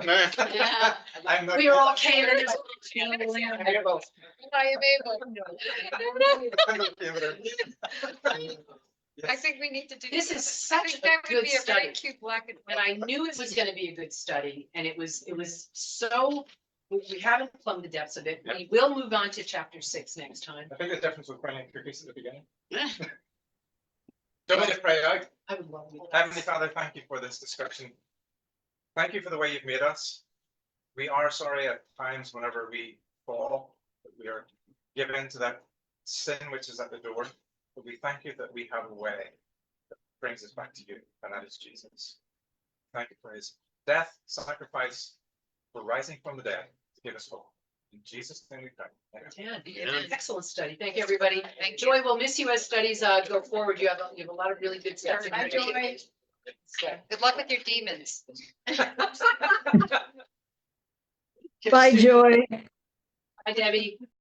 Yeah. I'm not. We are all Canaan. I am able. I think we need to do. This is I such think a that would good be a very study. cute black and And white. I knew it was gonna be a good study, and it was so, we haven't plumbed the depths of it. We will move on to chapter 6 next time. I think the difference was bringing cookies at the beginning. Don't let it pray out. I would love it. Heavenly Father, thank you for this discussion. Thank you for the way you've made us. We are sorry at times whenever we fall, that we are given to that sin which is at the door. But we thank you that we have a way that brings us back to you, and that is Jesus. Thank you for his death, sacrifice, for rising from the dead to give us hope. In Jesus' name we pray. Amen. Yeah. Excellent study. Thank you, everybody. Thank you. Joy, we'll miss you as studies go forward. You have a lot of really good stuff. Bye, Joy. Good luck with your demons. Bye, Joy. Hi, Debbie.